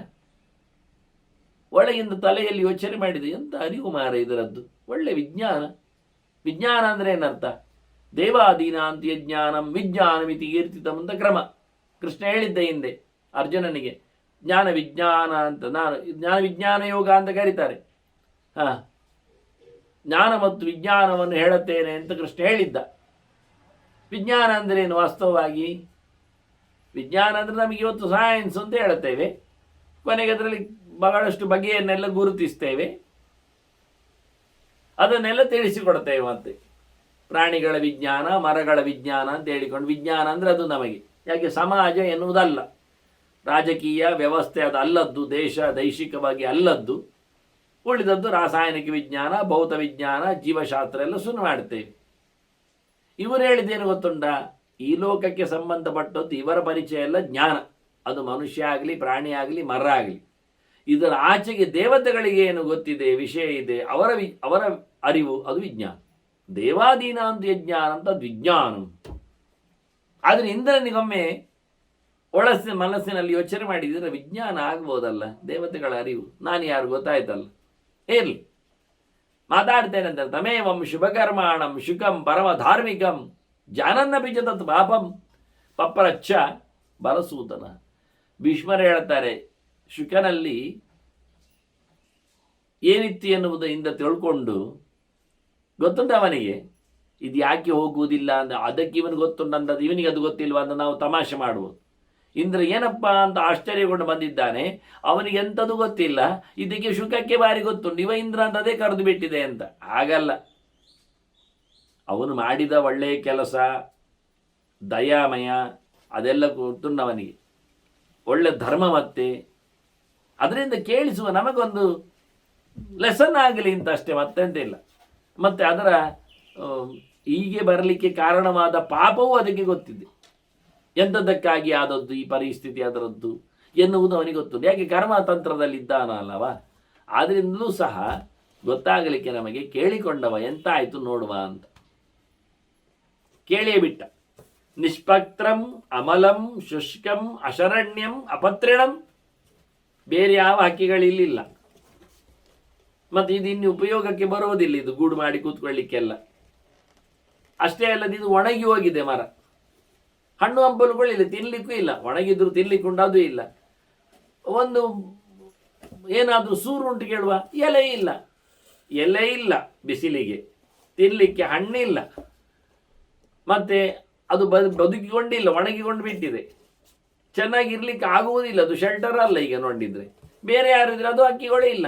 ಒಳಗಿಂದ ತಲೆಯಲ್ಲಿ ಯೋಚನೆ ಮಾಡಿದೆ, ಎಂತ ಅರಿವು ಮಾರ ಇದರದ್ದು, ಒಳ್ಳೆ ವಿಜ್ಞಾನ. ವಿಜ್ಞಾನ ಅಂದರೆ ಏನರ್ಥ? ದೇವಾದೀನಾಂತ್ಯ ಜ್ಞಾನಂ ವಿಜ್ಞಾನಮಿತಿ ಕೀರ್ತಿತಂ ಅಂತ ಕ್ರಮ. ಕೃಷ್ಣ ಹೇಳಿದ್ದ ಹಿಂದೆ ಅರ್ಜುನನಿಗೆ, ಜ್ಞಾನ ವಿಜ್ಞಾನ ಅಂತ, ಜ್ಞಾನ ವಿಜ್ಞಾನ ಯೋಗ ಅಂತ ಕರೀತಾರೆ. ಜ್ಞಾನ ಮತ್ತು ವಿಜ್ಞಾನವನ್ನು ಹೇಳುತ್ತೇನೆ ಅಂತ ಕೃಷ್ಣ ಹೇಳಿದ್ದ. ವಿಜ್ಞಾನ ಅಂದರೆ ಏನು ವಾಸ್ತವವಾಗಿ? ವಿಜ್ಞಾನ ಅಂದರೆ ನಮಗೆ ಇವತ್ತು ಸೈನ್ಸ್ ಅಂತ ಹೇಳುತ್ತೇವೆ. ಕೊನೆಗೆ ಅದರಲ್ಲಿ ಬಹಳಷ್ಟು ಬಗೆಯನ್ನೆಲ್ಲ ಗುರುತಿಸ್ತೇವೆ, ಅದನ್ನೆಲ್ಲ ತಿಳಿಸಿಕೊಡ್ತೇವೆ. ಮತ್ತೆ ಪ್ರಾಣಿಗಳ ವಿಜ್ಞಾನ, ಮರಗಳ ವಿಜ್ಞಾನ ಅಂತ ಹೇಳಿಕೊಂಡು, ವಿಜ್ಞಾನ ಅಂದರೆ ಅದು ನಮಗೆ. ಯಾಕೆ? ಸಮಾಜ ಎನ್ನುವುದಲ್ಲ, ರಾಜಕೀಯ ವ್ಯವಸ್ಥೆ ಅದು ಅಲ್ಲದ್ದು, ದೈಶಿಕವಾಗಿ ಅಲ್ಲದ್ದು. ಉಳಿದದ್ದು ರಾಸಾಯನಿಕ ವಿಜ್ಞಾನ, ಭೌತ ವಿಜ್ಞಾನ, ಜೀವಶಾಸ್ತ್ರ ಎಲ್ಲ ಸುಮ್ಮನೆ ಮಾಡ್ತೇವೆ. ಇವರು ಹೇಳಿದ್ದೇನು ಗೊತ್ತುಂಟ? ಈ ಲೋಕಕ್ಕೆ ಸಂಬಂಧಪಟ್ಟದ್ದು ಇವರ ಪರಿಚಯ ಎಲ್ಲ ಜ್ಞಾನ. ಅದು ಮನುಷ್ಯ ಆಗಲಿ, ಪ್ರಾಣಿ ಆಗಲಿ, ಮರ ಆಗಲಿ. ಇದರ ಆಚೆಗೆ ದೇವತೆಗಳಿಗೆ ಏನು ಗೊತ್ತಿದೆ, ವಿಷಯ ಇದೆ, ಅವರ ಅರಿವು, ಅದು ವಿಜ್ಞಾನ. ದೇವಾದೀನ ಅಂತ ಯಜ್ಞಾನ ಅಂತ ಅದು ವಿಜ್ಞಾನ. ಆದರೆ ಇಂದ್ರನಿಗೊಮ್ಮೆ ಮನಸ್ಸಿನಲ್ಲಿ ಯೋಚನೆ ಮಾಡಿದರೆ ವಿಜ್ಞಾನ ಆಗ್ಬೋದಲ್ಲ, ದೇವತೆಗಳ ಅರಿವು, ನಾನು ಯಾರು ಗೊತ್ತಾಯ್ತಲ್ಲ, ಇರಲಿ ಮಾತಾಡ್ತೇನೆ ಅಂತ. ತಮೇವಂ ಶುಭಕರ್ಮಾಣಂ ಶುಕಂ ಪರಮ ಧಾರ್ಮಿಕಂ ಜಾನನ್ನಪಿ ಚ ತತ್ ಪಾಪಂ ಪಪ್ರಚ್ಛ ಬಲಸೂತನ. ಭೀಷ್ಮರು ಹೇಳ್ತಾರೆ, ಶುಕನಲ್ಲಿ ಏನಿತ್ತು ಎನ್ನುವುದರಿಂದ ತಿಳ್ಕೊಂಡು ಗೊತ್ತುಂಟ ಅವನಿಗೆ, ಇದು ಯಾಕೆ ಹೋಗುವುದಿಲ್ಲ ಅಂತ. ಅದಕ್ಕೆ ಇವನಿಗೆ ಗೊತ್ತುಂಟಂಥದ್ದು ಇವನಿಗೆ ಅದು ಗೊತ್ತಿಲ್ವ ಅಂತ ನಾವು ತಮಾಷೆ ಮಾಡುವುದು. ಇಂದ್ರ ಏನಪ್ಪ ಅಂತ ಆಶ್ಚರ್ಯಗೊಂಡು ಬಂದಿದ್ದಾನೆ, ಅವನಿಗೆ ಎಂಥದ್ದು ಗೊತ್ತಿಲ್ಲ, ಇದಕ್ಕೆ ಶುಕಕ್ಕೆ ಬಾರಿ ಗೊತ್ತುಂಟು, ಇವ ಇಂದ್ರ ಅಂತ ಅದೇ ಕರೆದು ಬಿಟ್ಟಿದೆ ಅಂತ. ಹಾಗಲ್ಲ, ಅವನು ಮಾಡಿದ ಒಳ್ಳೆಯ ಕೆಲಸ, ದಯಾಮಯ, ಅದೆಲ್ಲ ಗೊತ್ತುಂಟು ಅವನಿಗೆ, ಒಳ್ಳೆ ಧರ್ಮ. ಮತ್ತೆ ಅದರಿಂದ ಕೇಳಿಸುವ ನಮಗೊಂದು ಲೆಸನ್ ಆಗಲಿ ಅಂತ ಅಷ್ಟೇ, ಮತ್ತೆಂತ ಇಲ್ಲ. ಮತ್ತು ಅದರ ಹೀಗೆ ಬರಲಿಕ್ಕೆ ಕಾರಣವಾದ ಪಾಪವೂ ಅದಕ್ಕೆ ಗೊತ್ತಿದೆ, ಎಂಥದ್ದಕ್ಕಾಗಿ ಆದದ್ದು ಈ ಪರಿಸ್ಥಿತಿ ಅದರದ್ದು ಎನ್ನುವುದು ಅವನಿಗೆ ಗೊತ್ತು. ಯಾಕೆ? ಕರ್ಮತಂತ್ರದಲ್ಲಿದ್ದಾನಲ್ಲವ. ಆದ್ದರಿಂದಲೂ ಸಹ ಗೊತ್ತಾಗಲಿಕ್ಕೆ ನಮಗೆ ಕೇಳಿಕೊಂಡವ ಎಂತ ಆಯಿತು ನೋಡುವ ಅಂತ ಕೇಳಿಯೇ ಬಿಟ್ಟ. ನಿಷ್ಪಕ್ತ್ರಂ ಅಮಲಂ ಶುಷ್ಕಂ ಅಶರಣ್ಯಂ ಅಪತ್ರಿಣಂ, ಬೇರೆ ಯಾವ ಹಕ್ಕಿಗಳಿಲ್ಲ. ಮತ್ತು ಇದು ಇನ್ನು ಉಪಯೋಗಕ್ಕೆ ಬರುವುದಿಲ್ಲ, ಇದು ಗೂಡು ಮಾಡಿ ಕೂತ್ಕೊಳ್ಳಿಕ್ಕೆಲ್ಲ. ಅಷ್ಟೇ ಅಲ್ಲದೆ ಇದು ಒಣಗಿ ಹೋಗಿದೆ ಮರ, ಹಣ್ಣು ಹಂಪಲುಗಳಿಲ್ಲ, ತಿನ್ನಲಿಕ್ಕೂ ಇಲ್ಲ. ಒಣಗಿದ್ರು ತಿನ್ನಲಿಕ್ಕುಂಟು, ಅದು ಇಲ್ಲ. ಒಂದು ಏನಾದರೂ ಸೂರು ಉಂಟು ಕೇಳುವ, ಎಲೆ ಇಲ್ಲ, ಬಿಸಿಲಿಗೆ ತಿನ್ನಲಿಕ್ಕೆ ಹಣ್ಣಿಲ್ಲ, ಮತ್ತೆ ಅದು ಬದುಕಿಕೊಂಡಿಲ್ಲ, ಒಣಗಿಕೊಂಡು ಬಿಟ್ಟಿದೆ. ಚೆನ್ನಾಗಿರ್ಲಿಕ್ಕೆ ಆಗುವುದಿಲ್ಲ, ಅದು ಶೆಲ್ಟರ್ ಅಲ್ಲ. ಈಗ ನೋಡಿದ್ರೆ ಬೇರೆ ಯಾರಿದ್ರೆ ಅದು ಹಕ್ಕಿಗಳೇ ಇಲ್ಲ.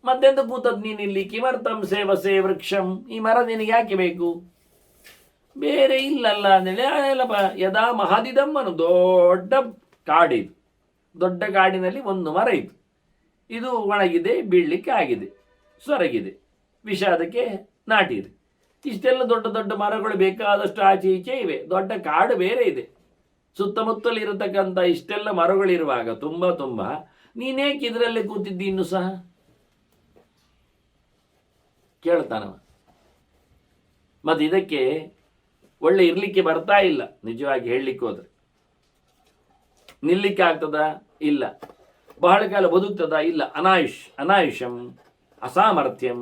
ಮತ್ತೆಂತ ಕೂತದ್ದು ನೀನು ಇಲ್ಲಿ? ಕಿಮರ್ಥಂ ಸೇವಸೆ ವೃಕ್ಷಂ, ಈ ಮರ ನಿನಗೆ ಯಾಕೆ ಬೇಕು? ಬೇರೆ ಇಲ್ಲಲ್ಲ ಅಂದೇಳಿ ಎಲ್ಲಪ್ಪ. ಯದಾ ಮಹಾದಿದಮ್ಮನು, ದೊಡ್ಡ ಕಾಡಿದು, ದೊಡ್ಡ ಕಾಡಿನಲ್ಲಿ ಒಂದು ಮರ ಇತ್ತು. ಇದು ಒಣಗಿದೆ, ಬೀಳಲಿಕ್ಕೆ ಆಗಿದೆ, ಸೊರಗಿದೆ, ವಿಷ ಅದಕ್ಕೆ ನಾಟಿದೆ. ಇಷ್ಟೆಲ್ಲ ದೊಡ್ಡ ದೊಡ್ಡ ಮರಗಳು ಬೇಕಾದಷ್ಟು ಆಚೆ ಈಚೆ ಇವೆ, ದೊಡ್ಡ ಕಾಡು ಬೇರೆ ಇದೆ. ಸುತ್ತಮುತ್ತಲು ಇರತಕ್ಕಂಥ ಇಷ್ಟೆಲ್ಲ ಮರಗಳಿರುವಾಗ ತುಂಬ ನೀನೇಕೆ ಇದರಲ್ಲೇ ಕೂತಿದ್ದಿ ಇನ್ನೂ ಸಹ ಕೇಳ್ತಾನವ. ಮತ್ತು ಇದಕ್ಕೆ ಒಳ್ಳೆ ಇರಲಿಕ್ಕೆ ಬರ್ತಾ ಇಲ್ಲ, ನಿಜವಾಗಿ ಹೇಳಲಿಕ್ಕೆ ಹೋದ್ರೆ. ನಿಲ್ಲಿಕ್ಕೆ ಆಗ್ತದ? ಇಲ್ಲ. ಬಹಳ ಕಾಲ ಬದುಕ್ತದ? ಇಲ್ಲ. ಅನಾಯುಷಂ ಅಸಾಮರ್ಥ್ಯಂ,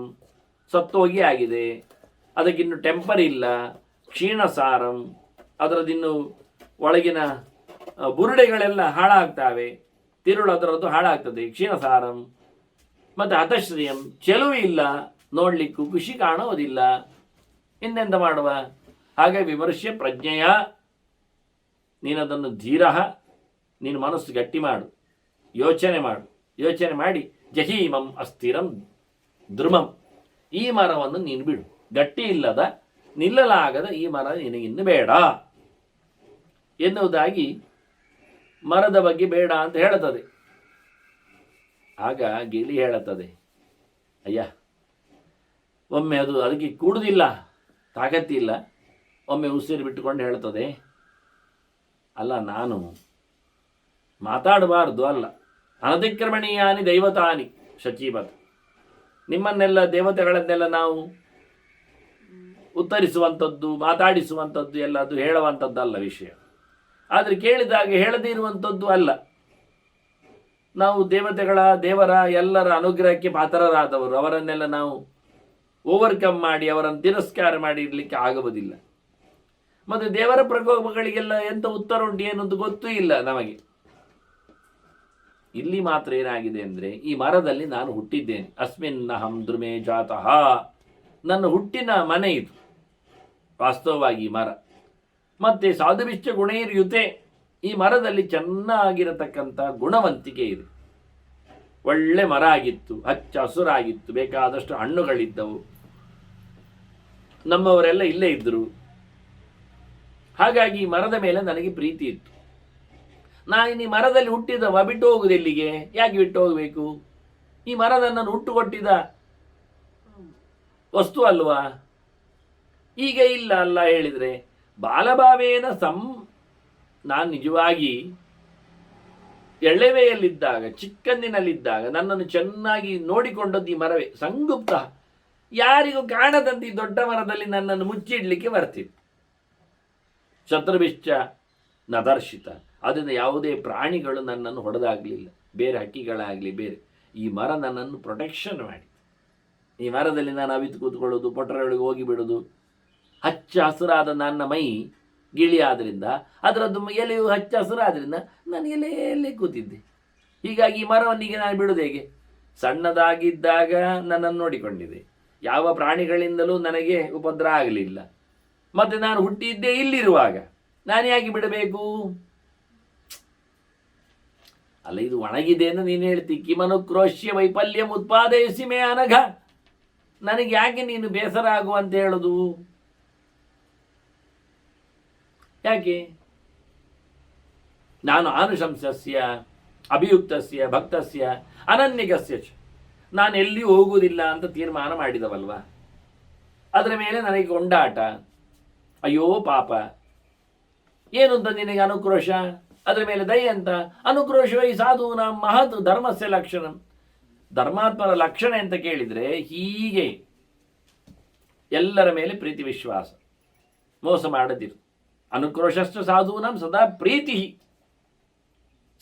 ಸತ್ತೋಗಿ ಆಗಿದೆ. ಅದಕ್ಕಿನ್ನು ಟೆಂಪರ್ ಇಲ್ಲ. ಕ್ಷೀಣಸಾರಂ, ಅದರದಿನ್ನು ಒಳಗಿನ ಬುರುಡೆಗಳೆಲ್ಲ ಹಾಳಾಗ್ತಾವೆ, ತಿರುಳು ಅದರದ್ದು ಹಾಳಾಗ್ತದೆ. ಕ್ಷೀಣಸಾರಂ. ಮತ್ತು ಹತಶ್ರಿಯಂ, ಚೆಲುವು ಇಲ್ಲ, ನೋಡಲಿಕ್ಕೂ ಖುಷಿ ಕಾಣೋದಿಲ್ಲ. ಇನ್ನೆಂತ ಮಾಡುವ? ಹಾಗೆ ವಿಮರ್ಶೆ ಪ್ರಜ್ಞೆಯ, ನೀನದನ್ನು ಧೀರ, ನೀನು ಮನಸ್ಸು ಗಟ್ಟಿ ಮಾಡು, ಯೋಚನೆ ಮಾಡು. ಯೋಚನೆ ಮಾಡಿ ಜಹೀಮಂ ಅಸ್ಥಿರಂ ಧ್ರುಮಂ, ಈ ಮರವನ್ನು ನೀನು ಬಿಡು, ಗಟ್ಟಿ ಇಲ್ಲದ ನಿಲ್ಲಲಾಗದ ಈ ಮರ ನಿನಗಿನ್ನು ಬೇಡ ಎನ್ನುವುದಾಗಿ ಮರದ ಬಗ್ಗೆ ಬೇಡ ಅಂತ ಹೇಳುತ್ತದೆ. ಆಗ ಗಿಳಿ ಹೇಳುತ್ತದೆ, ಅಯ್ಯ ಒಮ್ಮೆ ಅದು ಅದಕ್ಕೆ ಕೂಡುವುದಿಲ್ಲ, ತಾಕತ್ತಿಲ್ಲ. ಒಮ್ಮೆ ಉಸಿರು ಬಿಟ್ಟುಕೊಂಡು ಹೇಳ್ತದೆ, ಅಲ್ಲ ನಾನು ಮಾತಾಡಬಾರ್ದು ಅಲ್ಲ, ಅನತಿಕ್ರಮಣೀಯಾನಿ ದೈವತಾನಿ ಶಚೀಪತ್, ನಿಮ್ಮನ್ನೆಲ್ಲ ದೇವತೆಗಳನ್ನೆಲ್ಲ ನಾವು ಉತ್ತರಿಸುವಂಥದ್ದು ಮಾತಾಡಿಸುವಂಥದ್ದು ಎಲ್ಲ ಅದು ಹೇಳುವಂಥದ್ದಲ್ಲ ವಿಷಯ. ಆದರೆ ಕೇಳಿದಾಗ ಹೇಳದೇ ಇರುವಂಥದ್ದು ಅಲ್ಲ. ನಾವು ದೇವರ ಎಲ್ಲರ ಅನುಗ್ರಹಕ್ಕೆ ಪಾತ್ರರಾದವರು, ಅವರನ್ನೆಲ್ಲ ನಾವು ಓವರ್ಕಮ್ ಮಾಡಿ ಅವರನ್ನು ತಿರಸ್ಕಾರ ಮಾಡಿ ಇರಲಿಕ್ಕೆ ಆಗುವುದಿಲ್ಲ. ಮತ್ತು ದೇವರ ಪ್ರಕೋಪಗಳಿಗೆಲ್ಲ ಎಂಥ ಉತ್ತರ ಉಂಟು ಏನೊಂದು ಗೊತ್ತೂ ಇಲ್ಲ ನಮಗೆ. ಇಲ್ಲಿ ಮಾತ್ರ ಏನಾಗಿದೆ ಅಂದರೆ, ಈ ಮರದಲ್ಲಿ ನಾನು ಹುಟ್ಟಿದ್ದೇನೆ, ಅಸ್ಮಿನ್ನಹಂ ಧ್ರುಮೇ ಜಾತಃ, ನನ್ನ ಹುಟ್ಟಿನ ಮನೆ ಇದು ವಾಸ್ತವವಾಗಿ ಮರ. ಮತ್ತೆ ಸಾಧುವಿಶ್ಚ ಗುಣೈರ್ಯುತೆ, ಈ ಮರದಲ್ಲಿ ಚೆನ್ನಾಗಿರತಕ್ಕಂಥ ಗುಣವಂತಿಕೆ ಇದೆ. ಒಳ್ಳೆ ಮರ ಆಗಿತ್ತು, ಹಚ್ಚ ಹಸುರಾಗಿತ್ತು, ಬೇಕಾದಷ್ಟು ಹಣ್ಣುಗಳಿದ್ದವು, ನಮ್ಮವರೆಲ್ಲ ಇಲ್ಲೇ ಇದ್ದರು. ಹಾಗಾಗಿ ಈ ಮರದ ಮೇಲೆ ನನಗೆ ಪ್ರೀತಿ ಇತ್ತು. ನಾನು ಈ ಮರದಲ್ಲಿ ಹುಟ್ಟಿದವ, ಬಿಟ್ಟು ಹೋಗುದು ಎಲ್ಲಿಗೆ? ಯಾಕೆ ಬಿಟ್ಟು ಹೋಗಬೇಕು? ಈ ಮರ ನನ್ನನ್ನು ಹುಟ್ಟುಕೊಟ್ಟಿದ ವಸ್ತು ಅಲ್ವಾ? ಈಗ ಇಲ್ಲ ಅಲ್ಲ ಹೇಳಿದರೆ ಬಾಲಭಾವೇನ ನಾನು ನಿಜವಾಗಿ ಎಳೆವೆಯಲ್ಲಿದ್ದಾಗ, ಚಿಕ್ಕಂದಿನಲ್ಲಿದ್ದಾಗ ನನ್ನನ್ನು ಚೆನ್ನಾಗಿ ನೋಡಿಕೊಂಡದ್ದು ಈ ಮರವೇ. ಸಂಗುಪ್ತ, ಯಾರಿಗೂ ಕಾಣದಂತೆ ಈ ದೊಡ್ಡ ಮರದಲ್ಲಿ ನನ್ನನ್ನು ಮುಚ್ಚಿಡ್ಲಿಕ್ಕೆ ಬರ್ತಿತ್ತು. ಶತ್ರುಭಿಶ್ಚ ನದರ್ಶಿತ, ಅದರಿಂದ ಯಾವುದೇ ಪ್ರಾಣಿಗಳು ನನ್ನನ್ನು ಹೊಡೆದಾಗಲಿಲ್ಲ, ಬೇರೆ ಹಕ್ಕಿಗಳಾಗಲಿ ಬೇರೆ. ಈ ಮರ ನನ್ನನ್ನು ಪ್ರೊಟೆಕ್ಷನ್ ಮಾಡಿ, ಈ ಮರದಲ್ಲಿ ನಾನು ಅವಿತು ಕೂತ್ಕೊಳ್ಳೋದು, ಪೊಟರೆಯೊಳಗೆ ಹೋಗಿ ಬಿಡೋದು. ಹಚ್ಚ ಹಸುರಾದ ನನ್ನ ಮೈ ಗಿಳಿ ಆದ್ದರಿಂದ, ಅದರದ್ದು ಎಲೆಯು ಹಚ್ಚ ಹಸುರಾದ್ರಿಂದ ನಾನು ಎಲೆಯಲ್ಲೇ ಕೂತಿದ್ದೆ. ಹೀಗಾಗಿ ಈ ಮರವನ್ನಿಗೆ ನಾನು ಬಿಡೋದು ಹೇಗೆ? ಸಣ್ಣದಾಗಿದ್ದಾಗ ನನ್ನನ್ನು ನೋಡಿಕೊಂಡಿದೆ, ಯಾವ ಪ್ರಾಣಿಗಳಿಂದಲೂ ನನಗೆ ಉಪದ್ರ ಆಗಲಿಲ್ಲ. ಮತ್ತು ನಾನು ಹುಟ್ಟಿದ್ದೇ ಇಲ್ಲಿರುವಾಗ ನಾನು ಯಾಕೆ ಬಿಡಬೇಕು? ಅಲ್ಲ, ಇದು ಒಣಗಿದೆ ಅಂತ ನೀನು ಹೇಳ್ತಿ. ಕಿಮನುಕ್ರೋಶ್ಯ ವೈಫಲ್ಯಂ ಉತ್ಪಾದಯಿಸಿ ಮೇ ಅನಘ, ನನಗೆ ಯಾಕೆ ನೀನು ಬೇಸರ ಆಗುವಂತ ಹೇಳುದು? ಯಾಕೆ? ನಾನು ಆನುಶಂಸಸ್ಯ ಅಭಿಯುಕ್ತಸ್ಯ ಭಕ್ತಸ್ಯ ಅನನ್ಯಗಸ್ಯ, ನಾನು ಎಲ್ಲಿಯೂ ಹೋಗುವುದಿಲ್ಲ ಅಂತ ತೀರ್ಮಾನ ಮಾಡಿದವಲ್ವ. ಅದರ ಮೇಲೆ ನನಗೆ ಕೊಂಡಾಟ, ಅಯ್ಯೋ ಪಾಪ, ಏನು ಅಂತ ನಿನಗೆ ಅನುಕ್ರೋಶ? ಅದರ ಮೇಲೆ ದಯೆ ಅಂತ. ಅನುಕ್ರೋಶವೈ ಸಾಧೂನ ಮಹತ್ ಧರ್ಮಸ್ಯ ಲಕ್ಷಣ, ಧರ್ಮಾತ್ಮರ ಲಕ್ಷಣ ಅಂತ ಕೇಳಿದರೆ ಹೀಗೆ ಎಲ್ಲರ ಮೇಲೆ ಪ್ರೀತಿ ವಿಶ್ವಾಸ, ಮೋಸ ಮಾಡದಿರು. ಅನುಕ್ರೋಶಸ್ತು ಸಾಧೂನಂ ಸದಾ ಪ್ರೀತಿ,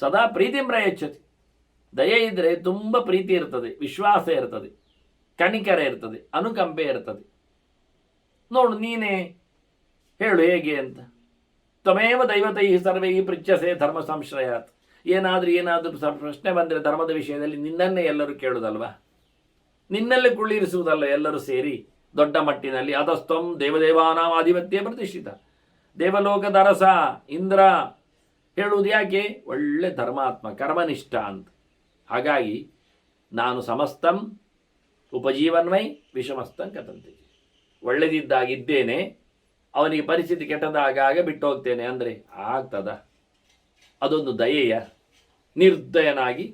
ಸದಾ ಪ್ರೀತಿಂ ಪ್ರಯಚ್ಛತಿ. ದಯೆ ಇದ್ದರೆ ತುಂಬ ಪ್ರೀತಿ ಇರ್ತದೆ, ವಿಶ್ವಾಸ ಇರ್ತದೆ, ಕಣಿಕರ ಇರ್ತದೆ, ಅನುಕಂಪೆ ಇರ್ತದೆ. ನೋಡು ನೀನೇ ಹೇಳು ಹೇಗೆ ಅಂತ. ತ್ವಮೇವ ದೈವತೈ ಸರ್ವೈ ಪೃಚ್ಛಸೆ ಧರ್ಮ ಸಂಶ್ರಯಾತ್. ಏನಾದರೂ ಪ್ರಶ್ನೆ ಬಂದರೆ ಧರ್ಮದ ವಿಷಯದಲ್ಲಿ ನಿನ್ನನ್ನೇ ಎಲ್ಲರೂ ಕೇಳುವುದಲ್ವ, ನಿನ್ನಲ್ಲೇ ಕುಳ್ಳಿರಿಸುವುದಲ್ಲ ಎಲ್ಲರೂ ಸೇರಿ ದೊಡ್ಡ ಮಟ್ಟಿನಲ್ಲಿ. ಅತಸ್ತ್ವಂ ದೇವದೇವಾನಾಂ ಆಧಿಪತ್ಯ ಪ್ರತಿಷ್ಠಿತ, ದೇವಲೋಕದ ಅರಸ ಇಂದ್ರ ಹೇಳುವುದು ಯಾಕೆ? ಒಳ್ಳೆ ಧರ್ಮಾತ್ಮ ಕರ್ಮನಿಷ್ಠ ಅಂತ. ಹಾಗಾಗಿ ನಾನು ಸಮಸ್ತಂ ಉಪಜೀವನ್ವೈ ವಿಷಮಸ್ತಂ ಕಥಂತೆ, ಒಳ್ಳೆದಿದ್ದಾಗಿದ್ದೇನೆ, ಅವನಿಗೆ ಪರಿಸ್ಥಿತಿ ಕೆಟ್ಟದಾಗ ಬಿಟ್ಟು ಹೋಗ್ತೇನೆ ಅಂದರೆ ಆಗ್ತದ? ಅದೊಂದು ದಯೆಯ? ನಿರ್ದಯನಾಗಿ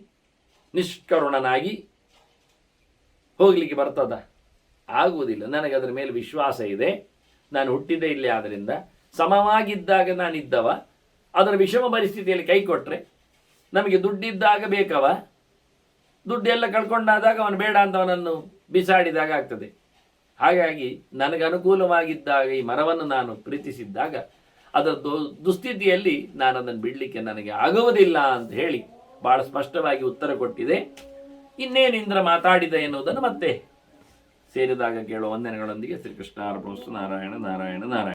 ನಿಷ್ಕರುಣನಾಗಿ ಹೋಗಲಿಕ್ಕೆ ಬರ್ತದ? ಆಗುವುದಿಲ್ಲ. ನನಗೆ ಅದರ ಮೇಲೆ ವಿಶ್ವಾಸ ಇದೆ. ನಾನು ಹುಟ್ಟಿದ್ದೇ ಇಲ್ಲೇ, ಆದ್ದರಿಂದ ಸಮವಾಗಿದ್ದಾಗ ನಾನಿದ್ದವ, ಅದರ ವಿಷಮ ಪರಿಸ್ಥಿತಿಯಲ್ಲಿ ಕೈ ಕೊಟ್ಟರೆ ನಮಗೆ ದುಡ್ಡಿದ್ದಾಗ ಬೇಕವ, ದುಡ್ಡೆಲ್ಲ ಕಳ್ಕೊಂಡಾದಾಗ ಅವನು ಬೇಡ ಅಂತ ಅವನನ್ನು ಬಿಸಾಡಿದಾಗ ಆಗ್ತದೆ. ಹಾಗಾಗಿ ನನಗೆ ಅನುಕೂಲವಾಗಿದ್ದಾಗ ಈ ಮರವನ್ನು ನಾನು ಪ್ರೀತಿಸಿದ್ದಾಗ ಅದರ ದುಸ್ಥಿತಿಯಲ್ಲಿ ನಾನು ಅದನ್ನು ಬಿಡಲಿಕ್ಕೆ ನನಗೆ ಆಗುವುದಿಲ್ಲ ಅಂತ ಹೇಳಿ ಬಹಳ ಸ್ಪಷ್ಟವಾಗಿ ಉತ್ತರ ಕೊಟ್ಟಿದೆ. ಇನ್ನೇನು ಇಂದ್ರ ಮಾತಾಡಿದ ಎನ್ನುವುದನ್ನು ಮತ್ತೆ ಸೇರಿದಾಗ ಕೇಳುವ ವಂದನೆಗಳೊಂದಿಗೆ ಶ್ರೀಕೃಷ್ಣ ಅರ್ಪಣಮಸ್ತು. ನಾರಾಯಣ ನಾರಾಯಣ ನಾರಾಯಣ.